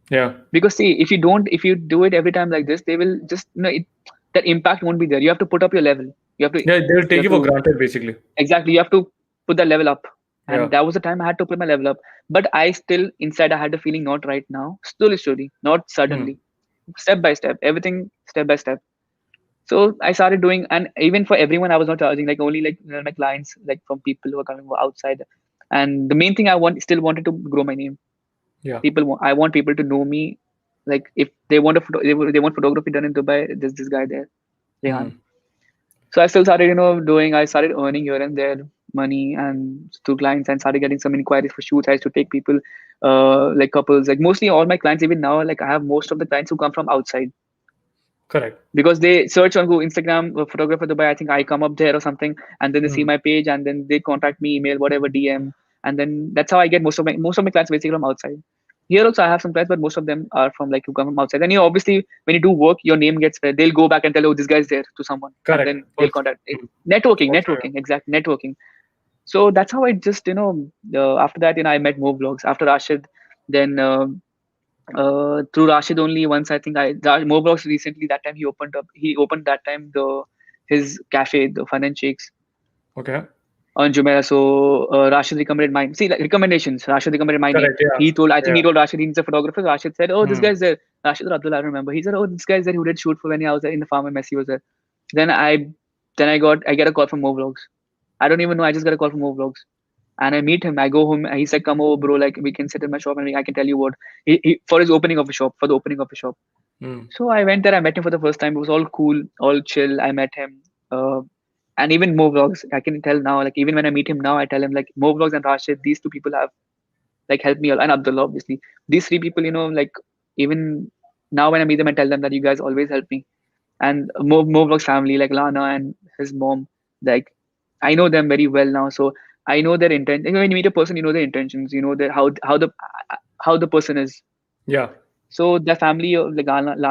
Yeah. Because see, if you do it every time like this, they will just that impact won't be there. You have to put up your level. You have to Yeah. They'll you take have you for to granted, basically. exactly, you have to put that level up. Yeah. And that was the time I had to put my level up. But I still inside I had the feeling, not right now, slowly, not Hmm. suddenly, step by step, everything step by step. So I started doing, and even for everyone, I was not charging, like only like my clients, like from people who are coming from outside. And the main thing, still wanted to grow my name. Yeah. I want people to know me. Like if they want they want photography done in Dubai, there's this guy there, Hmm. Rehan. So I still started, I started earning here and there money and through clients, and started getting some inquiries for shoots. I used to take people, like couples, like mostly all my clients, even now, like I have most of the clients who come from outside, Correct. because they search on Google, Instagram, photographer Dubai. I think I come up there or something, and then they see Hmm. my page, and then they contact me, email, whatever, DM, and then that's how I get most of my clients basically from outside. Here also I have some clients, but most of them are from like who come from outside. And obviously when you do work, your name gets spread. They'll go back and tell, oh, this guy's there to someone, and Correct. then they'll contact. Hmm. For sure. Networking, exact networking. So that's how I just after that I met more vlogs after Rashid. Then through Rashid only, once I think Moblogs recently, that time he opened that time his cafe, the Fun and Shakes Okay. on Jumeirah. So Rashid recommended mine. See, like recommendations. Rashid recommended my name. Correct. Yeah. I think Yeah. he told Rashid he needs a photographer. Rashid said, "Oh, this Hmm. guy's there." Rashid or Abdullah, I don't remember. He said, "Oh, this guy's there who did shoot for when I was there in the farm and Messi was there." Then I get a call from Moblogs. I don't even know. I just got a call from Moblogs. And I meet him. I go home. He said, "Come over, bro. Like we can sit in my shop and I can tell you what for his opening of a shop, for the opening of a shop." Hmm. So I went there. I met him for the first time. It was all cool, all chill. I met him, and even Mo Vlogs. I can tell now. Like even when I meet him now, I tell him like Mo Vlogs and Rashid. These two people have like helped me a lot, and Abdullah obviously. These three people, like even now when I meet them, I tell them that you guys always help me. And Mo Vlogs family, like Lana and his mom, like I know them very well now. So I know their intent. When you meet a person, you know their intentions. You know their how the person is. Yeah. So the family of like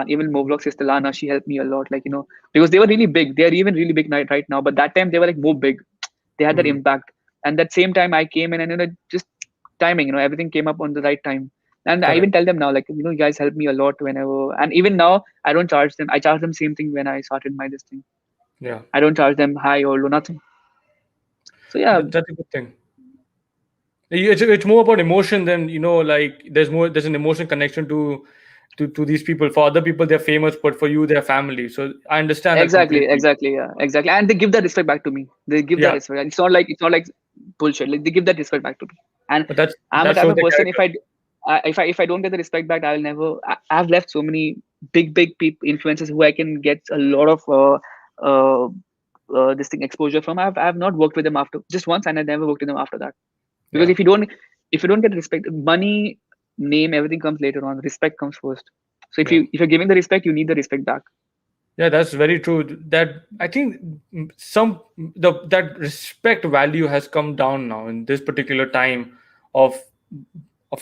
even Movlog sister Lana, she helped me a lot. Like because they were really big. They are even really big right now. But that time they were like more big. They had that Hmm. impact. And that same time I came in, and just timing. Everything came up on the right time. And I Correct. even tell them now, like you guys help me a lot whenever. And even now I don't charge them. I charge them same thing when I started my this thing. Yeah. I don't charge them high or low, nothing. So yeah, That's a good thing. It's more about emotion than like there's an emotion connection to these people. For other people they're famous, but for you they're family, so I understand that completely. exactly, yeah, exactly. And they give that respect back to me. They give that Yeah, respect. And it's not like bullshit. Like they give that respect back to me. And but that's I'm a that type shows of the person. character. If I don't get the respect back, I'll never. I've left so many big people influencers who I can get a lot of uh, this thing exposure from. I've not worked with them after just once, and I never worked with them after that. Because Yeah. if you don't get respect, money, name, everything comes later on. Respect comes first. So Yeah. if you're giving the respect, you need the respect back. Yeah, that's very true. That I think some that respect value has come down now in this particular time of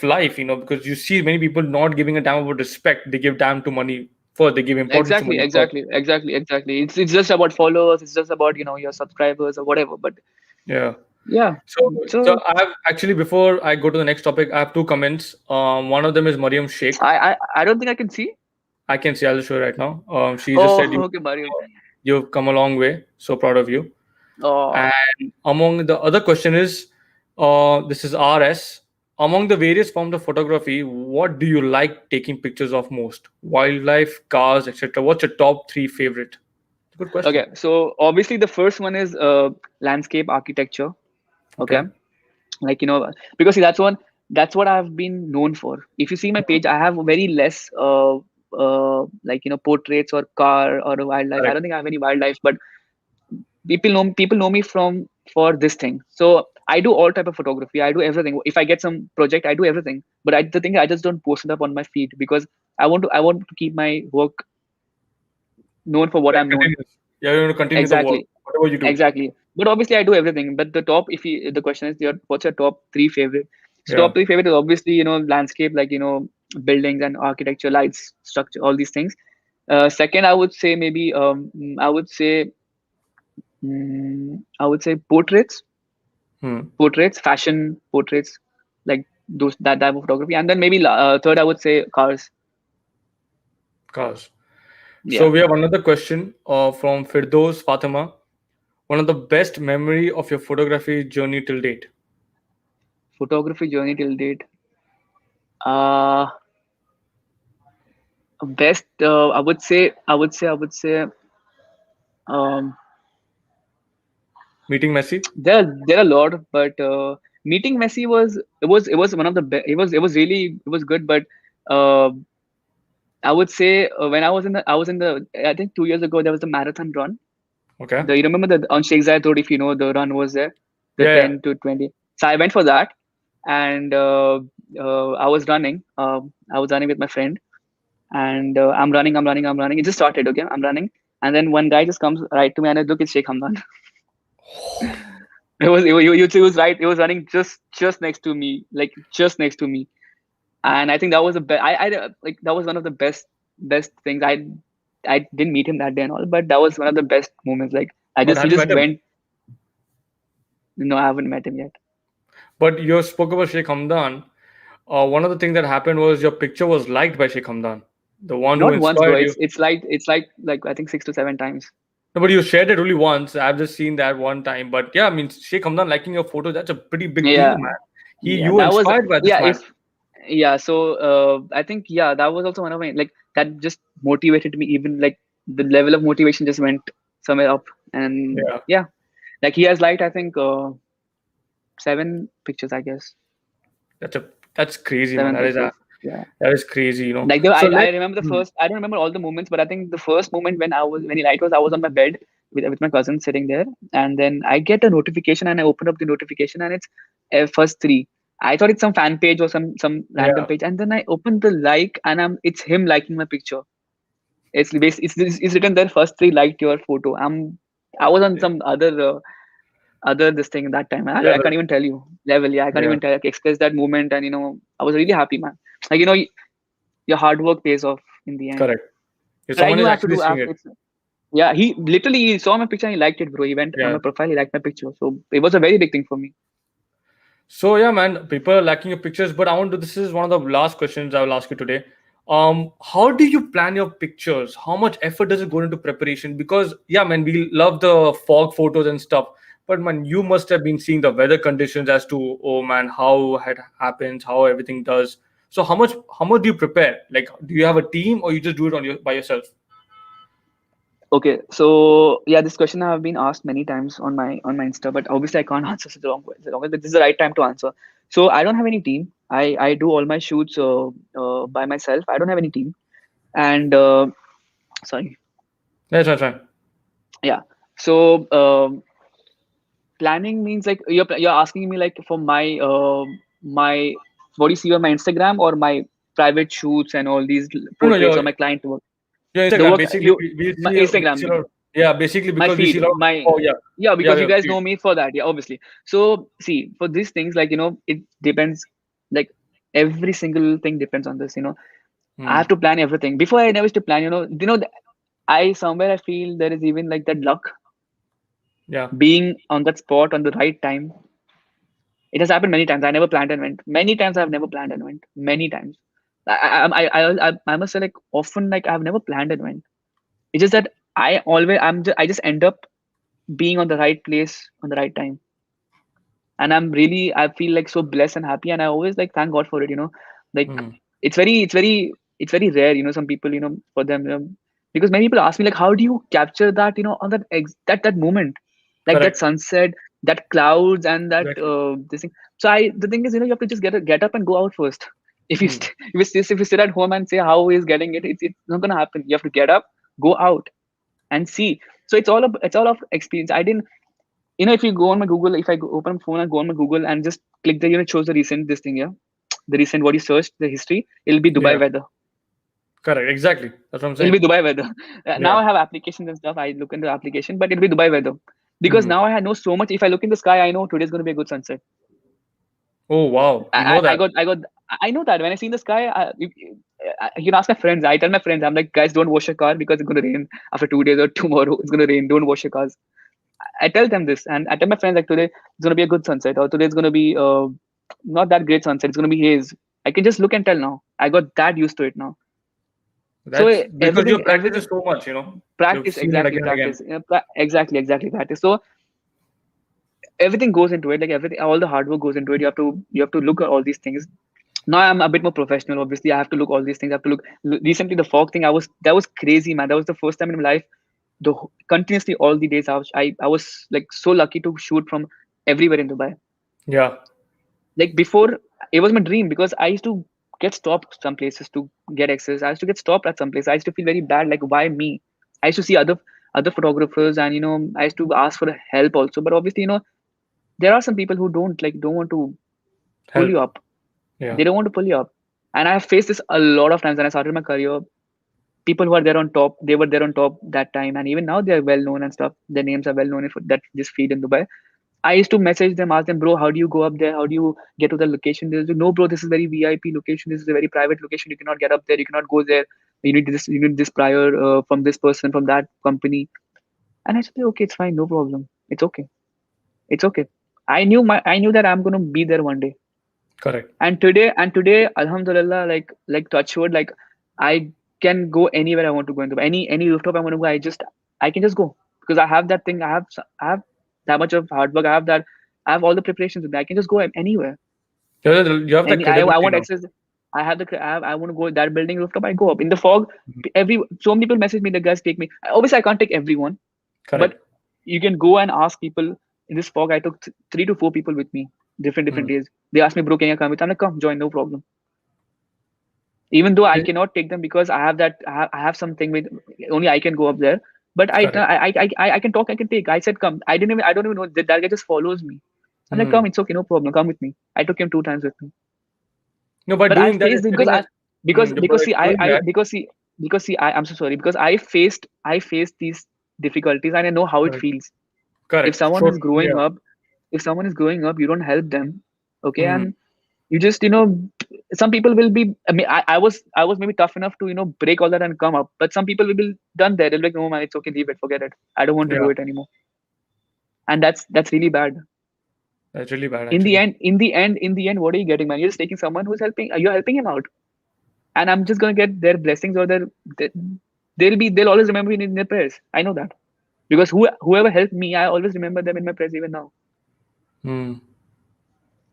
life, because you see many people not giving a damn about respect. They give damn to money first. They give importance to Exactly, money first. exactly. It's just about followers. It's just about your subscribers or whatever. But Yeah. yeah, So so I have actually, before I go to the next topic, I have two comments. One of them is Mariam Sheikh. I don't think I can see. I can see, I'll show you right now. She just Oh, said okay, Mario. you've come a long way. So proud of you. Oh, And among the other question is, this is RS. Among the various forms of photography, what do you like taking pictures of most? Wildlife, cars, etc. What's your top three favorite? Good question. okay. So obviously the first one is landscape architecture. Okay, Okay. like because see, that's one. That's what I've been known for. If you see my page, I have very less like portraits or car or wildlife. I Correct. don't think I have any wildlife, but people know me from for this thing. So I do all type of photography. I do everything. If I get some project, I do everything. But the thing, I just don't post it up on my feed because I want to keep my work known for what Like I'm known. continuous. Yeah, you want to continue the work, Exactly. whatever you do. Exactly. But obviously, I do everything. But the top, if you, the question is, what's your top three favorite? So Yeah. top three favorite is obviously landscape, like buildings and architecture, lights, structure, all these things. Second, I would say maybe I would say Hmm. fashion portraits, like those that type of photography. And then maybe third, I would say cars. Cars. So Yeah, we have another question from Firdos Fatima. One of the best memory of your photography journey till date. photography journey till date. Uh, best. I would say. Um, Meeting Messi. there are a lot, but meeting Messi was one of the best. It was really it was good, but uh, I would say when I was in the I think 2 years ago there was the marathon run. Okay. You remember the on Sheikh Zayed Road, if you know, the run was there, the Yeah, yeah. 10 to 20. So I went for that, and I was running. I was running with my friend, and I'm running. It just started, okay? I'm running, and then one guy just comes right to me, and I look, it's Sheikh Hamdan. It was right. It was running just next to me, like just next to me, and I think that was a I like that was one of the best things. I didn't meet him that day and all, but that was one of the best moments. Like I But just he have you just met him? went. No, I haven't met him yet. But you spoke about Sheikh Hamdan. One of the things that happened was your picture was liked by Sheikh Hamdan, the one who Not once, bro. inspired you. It's like I think 6 to 7 times. No, but you shared it only once. I've just seen that one time. But yeah, I mean, Sheikh Hamdan liking your photo, that's a pretty big deal, Yeah, man. yeah. You were That was inspired by this yeah. man. If yeah, so I think yeah, that was also one of my like that just motivated me. Even like the level of motivation just went somewhere up, and Yeah, yeah, like he has liked I think 7 pictures, I guess. that's a that's crazy, man. Seven pictures. Yeah. That is crazy. Like So I let. remember the Hmm. first. I don't remember all the moments, but I think the first moment when he liked was I was on my bed with my cousin sitting there, and then I get a notification and I open up the notification and it's first three. I thought it's some fan page or some random Yeah, page, and then I open the like and it's him liking my picture. It's written there first three liked your photo. I was on some other this thing that time. I level. can't even tell you level. Yeah, I can't Yeah, even express that moment, and I was really happy, man. Like your hard work pays off in the end. correct. If But I someone knew is I have to actually do seeing after it, it's yeah, he literally saw my picture and he liked it, bro. He went on yeah. my profile, he liked my picture. So it was a very big thing for me. So yeah, man, people are lacking your pictures, but I want to. This is one of the last questions I will ask you today. How do you plan your pictures? How much effort does it go into preparation? Because yeah, man, we love the fog photos and stuff, but man, you must have been seeing the weather conditions as to oh man, how it happens, how everything does. So how much do you prepare? Like, do you have a team or you just do it on your by yourself? Okay, so yeah, this question I have been asked many times on my Insta, but obviously I can't answer the wrong way. But this is the right time to answer. So I don't have any team. I do all my shoots by myself. I don't have any team. And sorry, That's fine. yeah. So planning means like you're asking me like for my what do you see on my Instagram or my private shoots and all these No, no, portraits or my client work. your The Instagram. work Basically, you we my see Instagram, a lot. Yeah, basically my because we see a feed, lot. my Oh yeah, yeah, yeah, because you yeah. guys Feed. know me for that. Yeah, obviously. So see, for these things, like it depends. Like every single thing depends on this. I have Hmm. to plan everything before I never used to plan. I somewhere I feel there is even like that luck Yeah. being on that spot on the right time. It has happened many times. I never planned an event. Many times I've never planned an event. Many times. I must say like often like I've never planned an event. It's just that I just end up being on the right place on the right time, and I feel like so blessed and happy, and I always like thank God for it. Like Hmm. it's very rare. Some people for them because many people ask me like how do you capture that on that that moment, like that Correct. sunset. that clouds and that Exactly. this thing. So the thing is, you have to just get up and go out first. If you Hmm. if you sit at home and say how he's getting it, it's not gonna happen. You have to get up, go out, and see. So it's all of experience. I didn't, if you go on my Google, if I open my phone and go on my Google and just click the, it shows the recent this thing, yeah, the recent what you searched, the history, it'll be Dubai Yeah. weather. Correct. Exactly. That's what I'm It'll saying. be Dubai weather. Now Yeah. I have applications and stuff. I look into the application, but it'll be Dubai weather because Hmm. now I know so much. If I look in the sky, I know today's going to be a good sunset. Oh wow. You I, know I I that. got I got I know that when I see in the sky, you can ask my friends. I tell my friends, I'm like, guys, don't wash your car because it's going to rain after 2 days or tomorrow. It's going to rain. Don't wash your cars. I tell them this, and I tell my friends like today it's going to be a good sunset, or today it's going to be not that great sunset. It's going to be haze. I can just look and tell now. I got that used to it now. So That's because you practice it everything so much. You've practice, seen it exactly again and again. practice, exactly practice. So everything goes into it, like everything, all the hard work goes into it. You have to look at all these things. Now I'm a bit more professional. Obviously, I have to look all these things. I have to look. Recently, the fog thing, that was crazy, man. That was the first time in my life. Continuously all the days I was like so lucky to shoot from everywhere in Dubai. Yeah. Like before, it was my dream because I used to get stopped some places to get access. I used to get stopped at some place. I used to feel very bad, like why me? I used to see other photographers, and I used to ask for help also. But obviously, there are some people who don't want to pull Help. you up. Yeah. They don't want to pull you up. And I have faced this a lot of times when I started my career. People who are there on top, they were there on top that time, and even now they are well known and stuff. Their names are well known for that this feed in Dubai. I used to message them, ask them, bro, how do you go up there? How do you get to the location? They're like, no, bro, this is very VIP location. This is a very private location. You cannot get up there. You cannot go there. You need this. You need this prior from this person from that company. And I said, okay, it's fine, no problem. It's okay. It's okay. I knew that I'm gonna be there one day. Correct. And today, Alhamdulillah, like touchwood, like I can go anywhere I want to go into any rooftop I want to go. I can just go because I have that thing. I have that much of hard work. I have all the preparations with me. I can just go anywhere. You have that And I credibility want now. access. I want to go that building rooftop. I go up in the fog. Mhm. So many people message me. The guys take me. Obviously, I can't take everyone, but Correct. you can go and ask people. In this fog, I took 3 to 4 people with me, different Mm. days. They asked me, bro, can you come with? I'm like, come, join, no problem. Even though I Eh, cannot take them because I have something with only I can go up there. But Correct. I can talk, I can take. I said come. I don't even know that guy just follows me. I'm like, come, Mm. it's okay, no problem, come with me. I took him 2 times with me. No, by But I doing that, faced you're it because setting a. I because By see doing I that, because see I'm so sorry because I faced these difficulties and I know how it correct. feels. If Correct. someone So is growing yeah. up, you don't help them, okay, Mm. and you just some people will be, I mean, I was maybe tough enough to break all that and come up, but some people will be done there. They're like, no man, it's okay, leave it, forget it, I don't want to do Yeah. it anymore. And that's really bad. That's really bad, In the actually. end in the end in the end, what are you getting, man? You're just taking someone who's helping, you're helping him out, and I'm just gonna get their blessings or their they'll always remember me in their prayers. I know that because whoever helped me, I always remember them in my prayers even now. Mm.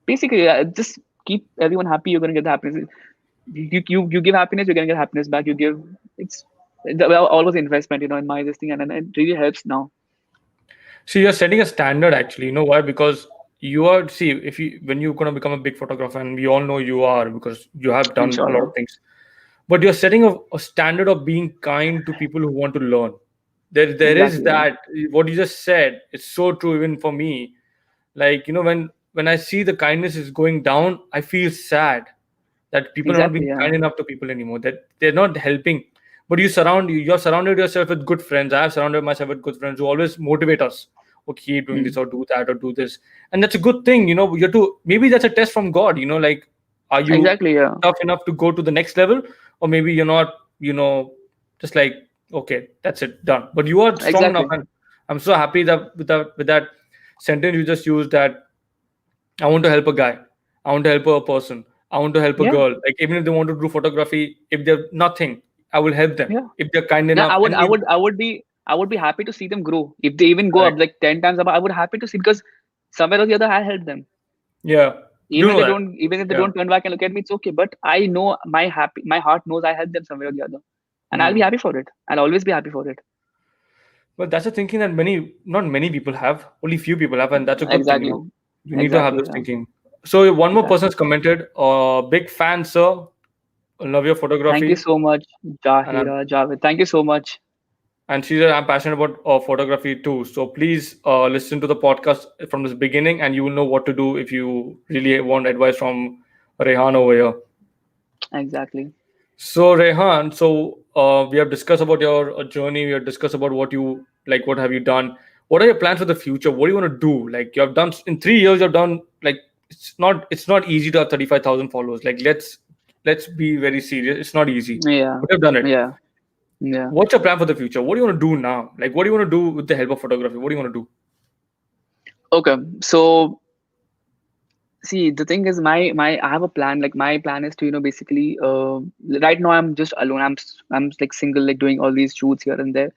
Basically, just keep everyone happy, you're gonna get the happiness. You give happiness, you're gonna get happiness back. You give it's always investment, in my this thing, and it really helps now. See, you're setting a standard, actually. You know why? Because you are, see, if you when you're gonna become a big photographer, and we all know you are because you have done a lot of Inshallah. things. But you're setting a standard of being kind to people who want to learn. There is Exactly. Yeah. that, what you just said. It's so true even for me. Like, when I see the kindness is going down, I feel sad that people are not Exactly. being Yeah. kind enough to people anymore, that they're not helping. But you're surrounded yourself with good friends. I have surrounded myself with good friends who always motivate us. Okay, keep doing this Mm. or do that or do this. And that's a good thing. You have to, maybe that's a test from God, like, are you Exactly. Yeah. tough enough to go to the next level? Or maybe you're not, just like, okay, that's it, done. But you are strong enough, Exactly. and I'm so happy that with that sentence you just used, that I want to help a guy. I want to help a person. I want to help a Yeah. girl. Like, even if they want to do photography, if they're nothing, I will help them. Yeah. If they're kind Now enough, and if, I would be happy to see them grow. If they even go up correct, like 10 times up, I would happy to see because somewhere or the other I helped them. yeah, you know that, Even if they yeah. don't turn back and look at me, it's okay. But I know my heart knows I helped them somewhere or the other, and I'll be Hmm. happy for it. I'll always be happy for it. But that's a thinking that not many people have, only few people have, and that's a good thing. Exactly. You need to have Exactly. this Yeah. thinking. So one more person Exactly. has commented, big fan, sir. Love your Thank you photography, so much, and I'm Jahira, Javed. Thank you so much. and she said I'm passionate about photography too. So please listen to the podcast from this beginning, and you will know what to do if you really want advice from Rehan over here. Exactly. So Rehan, we have discussed about your journey. We have discussed about what you like. What have you done? What are your plans for the future? What do you want to do? Like you have done in 3 years. You've done like it's not easy to have 35,000 followers. Like let's be very serious. It's not easy, Yeah. but you've done it. Yeah. Yeah. What's your plan for the future? What do you want to do now? Like what do you want to do with the help of photography? What do you want to do? Okay. So see, the thing is, my I have a plan. Like my plan is to basically right now I'm just alone. I'm like single, like doing all these shoots here and there.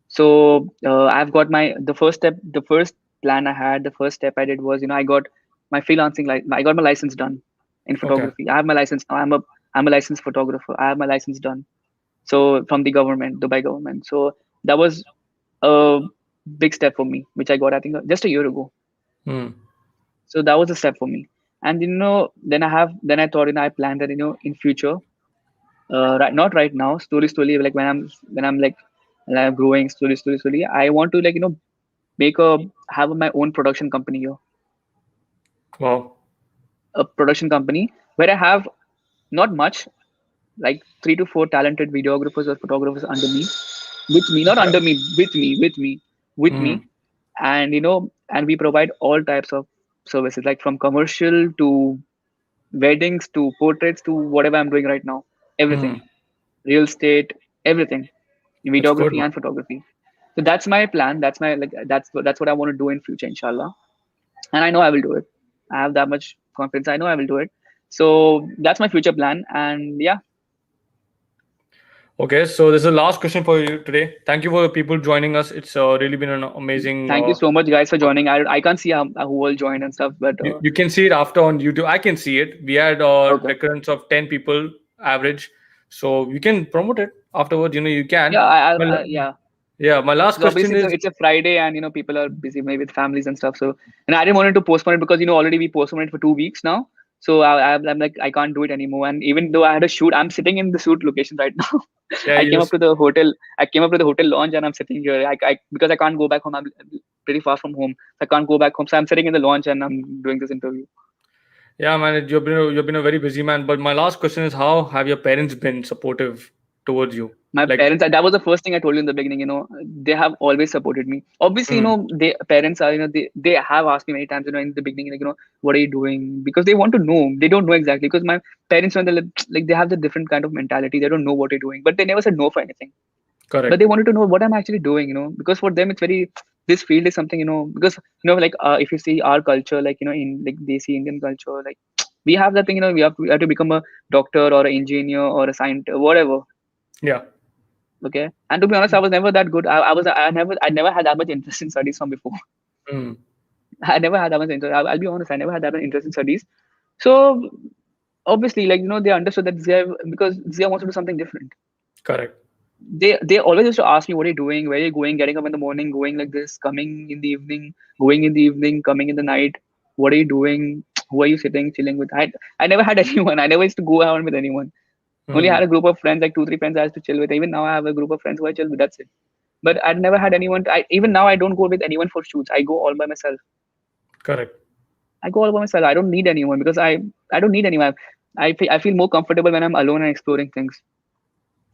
So I've got my the first step. The first plan I had, the first step I did was I got my freelancing, like I got my license done in Okay. photography. I have my license now. I'm a licensed photographer. I have my license done. So from the government, Dubai government. So that was a big step for me, which I got I think just a year ago. Hmm. So that was a step for me. And then I thought I planned that in future, right, not right now, slowly, like when I'm growing slowly, I want to make a have my own production company here, Wow. a production company where I have not much, like 3 to 4 talented videographers or photographers under me, with me, not Okay. under me, with Hmm. me, and and we provide all types of services, like from commercial to weddings to portraits to whatever I'm doing right now, Hmm. everything, real estate, everything, That's good, videography man. and photography. So that's my plan. That's my like that's what I want to do in future, inshallah. And I know I will do it. I have that much confidence. I know I will do it. So that's my future plan. And yeah, Okay, so this is the last question for you today. Thank you for the people joining us. It's really been an amazing. thank you so much, guys, for joining. I can't see who all joined and stuff, but You can see it after on YouTube. I can see it. We had okay. recurrence of 10 people average. So you can promote it afterwards. You can. Yeah, Well, yeah. yeah, my last Because question obviously is it's a Friday and people are busy maybe with families and stuff. So and I didn't want to postpone it because already we postponed it for 2 weeks now. So I'm like I can't do it anymore. And even though I had a shoot, I'm sitting in the shoot location right now. yeah, I came up to the hotel. I came up to the hotel lounge and I'm sitting here. I because I can't go back home. I'm pretty far from home. So I can't go back home. So I'm sitting in the lounge and I'm doing this interview. yeah, man, you've been a very busy man. But my last question is, how have your parents been supportive towards you? My Like, parents, that was the first thing I told you in the beginning. They have always supported me. Obviously, hmm, they parents are, they have asked me many times, in the beginning, like, what are you doing? Because they want to know. They don't know exactly. Because my parents, when they like, they have the different kind of mentality. They don't know what you're doing, but they never said no for anything. But correct, they wanted to know what I'm actually doing. Because for them, it's very, this field is something, because like if you see our culture, like in like they see Indian culture, like we have that thing. We have to become a doctor or an engineer or a scientist, whatever. yeah, Okay. And to be honest, I was never that good. I never had that much interest in studies from before. hmm, I never had that much interest. I'll be honest, I never had that much interest in studies. So obviously, like, they understood that Zia, because Zia wants to do something different. correct. They always used to ask me, what are you doing? Where are you going? Getting up in the morning, going like this, coming in the evening, going in the evening, coming in the night. What are you doing? Who are you sitting, chilling with? I never had anyone. I never used to go out with anyone. Only Hmm, had a group of friends, like 2, 3 friends I used to chill with. Even now I have a group of friends who I chill with. That's it. But I'd never had anyone. Even now I don't go with anyone for shoots. I go all by myself. correct. I go all by myself. I don't need anyone because I don't need anyone. I feel more comfortable when I'm alone and exploring things.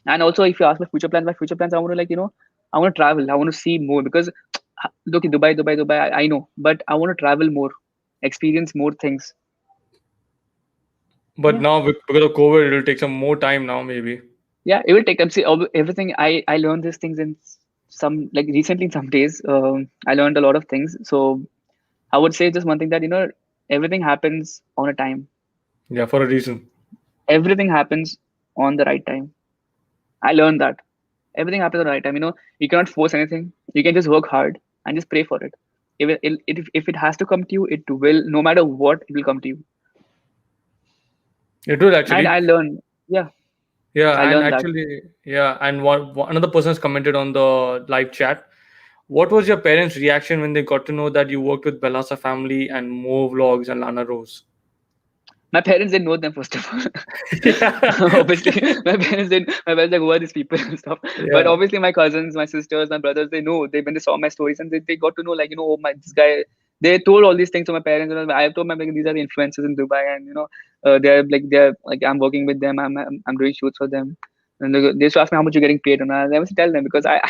And also, if you ask my future plans, I want to I want to travel. I want to see more because look, Dubai. I know, but I want to travel more, experience more things. But Yeah, now because of COVID, it will take some more time now, maybe. yeah. It will take time. See, everything I learned these things in some like recently in some days. I learned a lot of things. So I would say just one thing that everything happens on a time. Yeah, for a reason. Everything happens on the right time. I learned that everything happens at the right time. You cannot force anything. You can just work hard and just pray for it. If it has to come to you, it will. No matter what, it will come to you. It will And actually. I learned. Yeah, Yeah, I and learned that. actually, yeah, and another person has commented on the live chat. What was your parents' reaction when they got to know that you worked with Belhasa family and Mo Vlogs and Lana Rose? My parents didn't know them first of all. Yeah. Obviously, my parents didn't. My parents like, who are these people and stuff. But Yeah. obviously, my cousins, my sisters, my brothers, they know. They when they saw my stories and they got to know, like, oh my, this guy. They told all these things to my parents, and I told my like, these are the influencers in Dubai, and they're like I'm working with them. I'm doing shoots for them, and they used to ask me how much you're getting paid, and I never used to tell them because I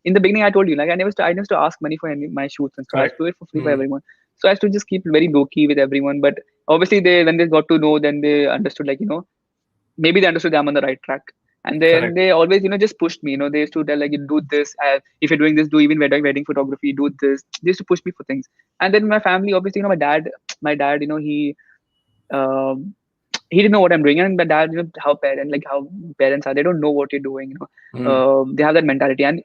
in the beginning I told you like I never used to ask money for any my shoots and stuff. I used to Correct. do it for free for Hmm. everyone. So I used to just keep very low key with everyone, but obviously they when they got to know, then they understood like maybe they understood I'm on the right track. And then Correct. they always just pushed me. They used to tell like, you do this, if you're doing this, do even wedding photography, do this. They used to push me for things. And then my family, obviously, my dad, um, he didn't know what I'm doing. And my dad, how parents are, they don't know what you're doing. Hmm. They have that mentality. And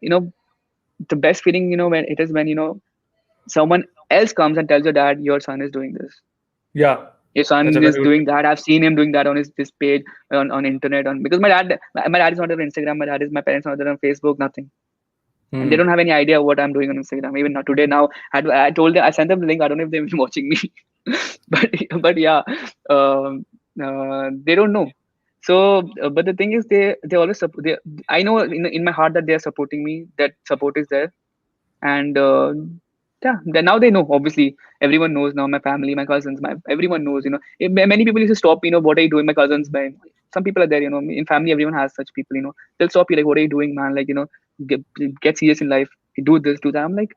the best feeling, when it is when someone else comes and tells your dad, your son is doing this, Yeah. your That's a son very is good doing thing. that. I've seen him doing that on this page, on internet, on because my dad is not on Instagram, my parents are not on Facebook, nothing. And they Hmm. don't have any idea what I'm doing on Instagram. Even not today now, I told them, I sent them the link. I don't know if they've been watching me. but but yeah, they don't know. So but the thing is, they always I know in my heart that they are supporting me, that support is there. And yeah, now they know. Obviously, everyone knows now. My family, my cousins, my everyone knows. Many people used to stop. What are you doing? My cousins, some people are there. In family, everyone has such people. They'll stop you like, what are you doing, man? Like, get, get serious in life. Do this, do that. I'm like,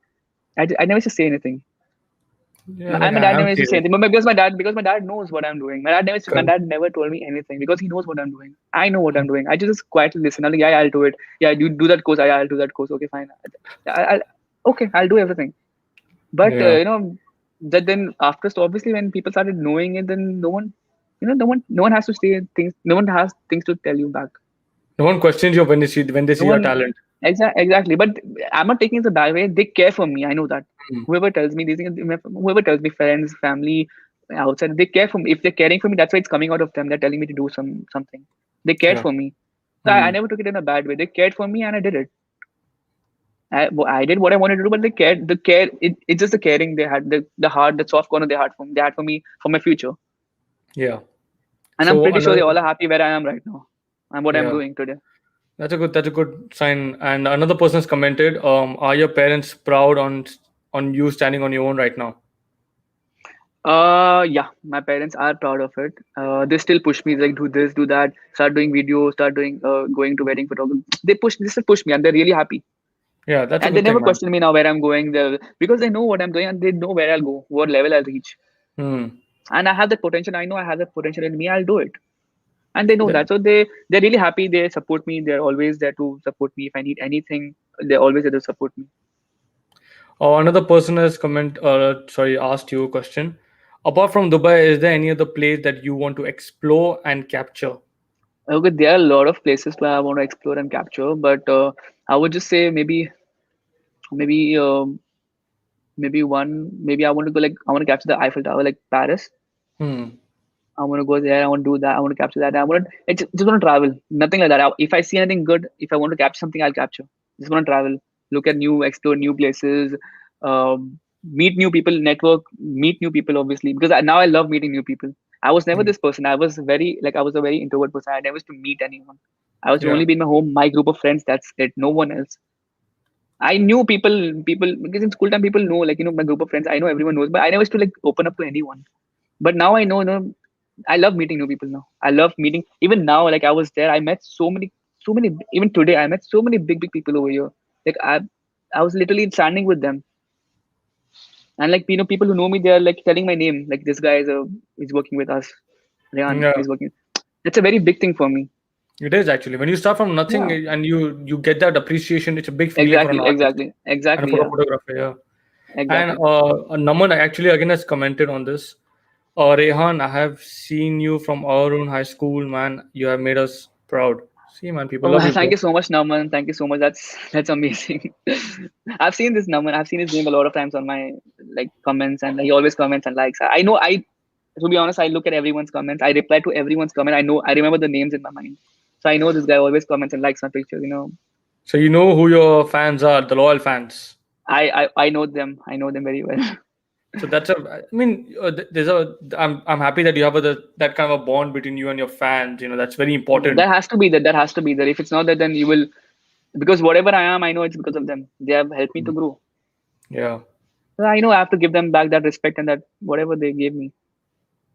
I never used to say anything. Yeah, like My I dad have never used to seen say it. anything. But because my dad knows what I'm doing. My Correct. dad never told me anything because he knows what I'm doing. I know what I'm doing. I just quietly listen. I'm like, yeah, I'll do it. Yeah, you do that course. Yeah, I'll do that course. Okay, fine. Okay, I'll do everything. But Yeah. that then after, so obviously when people started knowing it, then no one has to say things. No one has things to tell you back. No one questions you when they No see your one talent. exactly. But I'm not taking it the bad way. They care for me. I know that. Hmm. Whoever tells me these things, whoever tells me, friends, family, outside, they care for me. If they're caring for me, that's why it's coming out of them. They're telling me to do something. They cared Yeah. for me. So I Hmm. never took it in a bad way. They cared for me, and I did it. I did what I wanted to do, but they cared. The care, it's just the caring they had, the heart, the soft corner they had for me for my future. Yeah. And I'm So pretty sure they another. all are happy where I am right now and what I'm Yeah. doing today. That's a good sign. And another person has commented, are your parents proud on you standing on your own right now? Yeah, my parents are proud of it. They still push me like, do this, do that, start doing videos, start doing going to wedding photography. They still push me, and they're really happy. Yeah, that's a And they good thing, never man. question me now where I'm going there because they know what I'm doing and they know where I'll go, what level I'll reach. Hmm. And I have that potential. I know I have that potential in me. I'll do it. And they know That, that, so they're really happy. They support me. They're always there to support me if I need anything. They're always there to support me. another person has asked you a question. Apart from Dubai, is there any other place that you want to explore and capture? Okay, there are a lot of places where I want to explore and capture, but I would just say maybe maybe I want to go, like, I want to capture the Eiffel Tower, like Paris. Hmm. I want to go there. I want to do that. I want to capture that. I just want to travel. Nothing like that. If I see anything good, if I want to capture something, I'll capture. Just want to travel, look at explore new places, meet new people, network, meet new people. Obviously, because now I love meeting new people. I was never Hmm. this person. I was a very introvert person. I never used to meet anyone. I was to Yeah. only be in my home, my group of friends. That's it. No one else. I knew people because in school time people know, like, my group of friends. I know everyone knows, but I never used to like open up to anyone. But now I know, I love meeting new people now. I love meeting. Even now, like, I was there. I met so many. Even today, I met so many big people over here. Like, I was literally standing with them, and like, people who know me, they are like telling my name. Like, this guy is working with us, Ryan. Yeah. He's working. That's a very big thing for me. It is actually when you start from nothing, Yeah, and you get that appreciation. It's a big feeling for an exactly, artist exactly, and exactly. for a Yeah, photographer. Yeah. And exactly. Naman actually again has commented on this. Rehan, I have seen you from our own high school, man. You have made us proud. See, man, people Oh, love you, thank bro. you so much, Naman. Thank you so much. That's amazing. I've seen this Naman. I've seen his name a lot of times on my like comments, and he always comments and likes. I know. To be honest, I look at everyone's comments. I reply to everyone's comment. I remember the names in my mind, so I know this guy always comments and likes my picture. So you know who your fans are, the loyal fans. I know them. I know them very well. So that's a. I mean, there's a. I'm happy that you have that kind of a bond between you and your fans. That's very important. That has to be there. That has to be there. If it's not there, then you will, because whatever I am, I know it's because of them. They have helped me to grow. Yeah. So I know I have to give them back that respect and that whatever they gave me,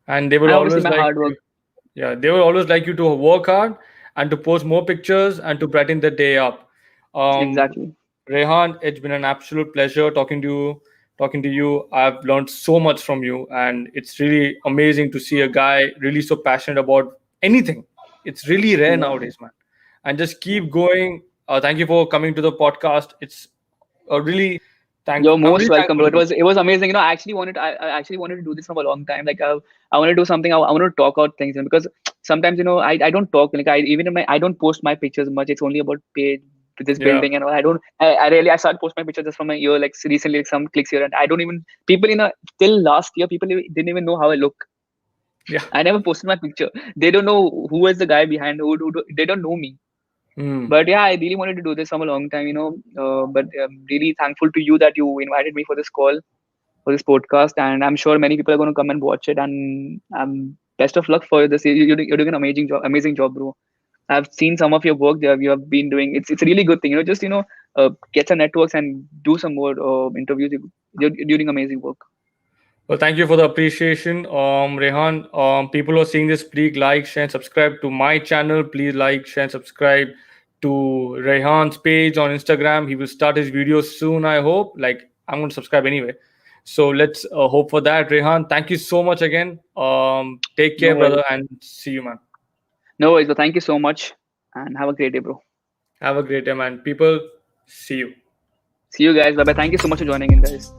And they will and obviously always my like hard work. you. Yeah, they will always like you to work hard and to post more pictures and to brighten the day up. Um, Exactly. Rehan, it's been an absolute pleasure talking to you. Talking to you, I've learned so much from you, and it's really amazing to see a guy really so passionate about anything. It's really rare Yeah. nowadays, man. And just keep going. Thank you for coming to the podcast. It's really You're thankful. I'm most really welcome, thankful bro. to you. It was amazing. I actually wanted to do this from a long time. Like I want to do something. I want to talk out things, because sometimes I don't talk. Like I even in my I don't post my pictures much. It's only about page with this Yeah, building and all. I really I started posting my pictures just from a year, like recently, like some clicks here, and I don't even people till last year people didn't even know how I look. yeah. I never posted my picture. They don't know who is the guy behind. They don't know me. Hmm. But yeah, I really wanted to do this from a long time. But I'm really thankful to you that you invited me for this call, for this podcast, and I'm sure many people are going to come and watch it. And best of luck for this. You're doing an amazing job, bro. I've seen some of your work there. You have been doing. It's a really good thing. Just get some networks and do some more interviews. You're doing amazing work. Well, thank you for the appreciation, Rehan. People who are seeing this, please like, share, and subscribe to my channel. Please like, share, and subscribe to Rehan's page on Instagram. He will start his videos soon, I hope. Like, I'm going to subscribe anyway. So let's hope for that, Rehan. Thank you so much again. Take No care, worries. brother, and see you, man. No worries. But thank you so much, and have a great day, bro. Have a great day, man. People, see you. See you guys. Bye bye. Thank you so much for joining in, guys.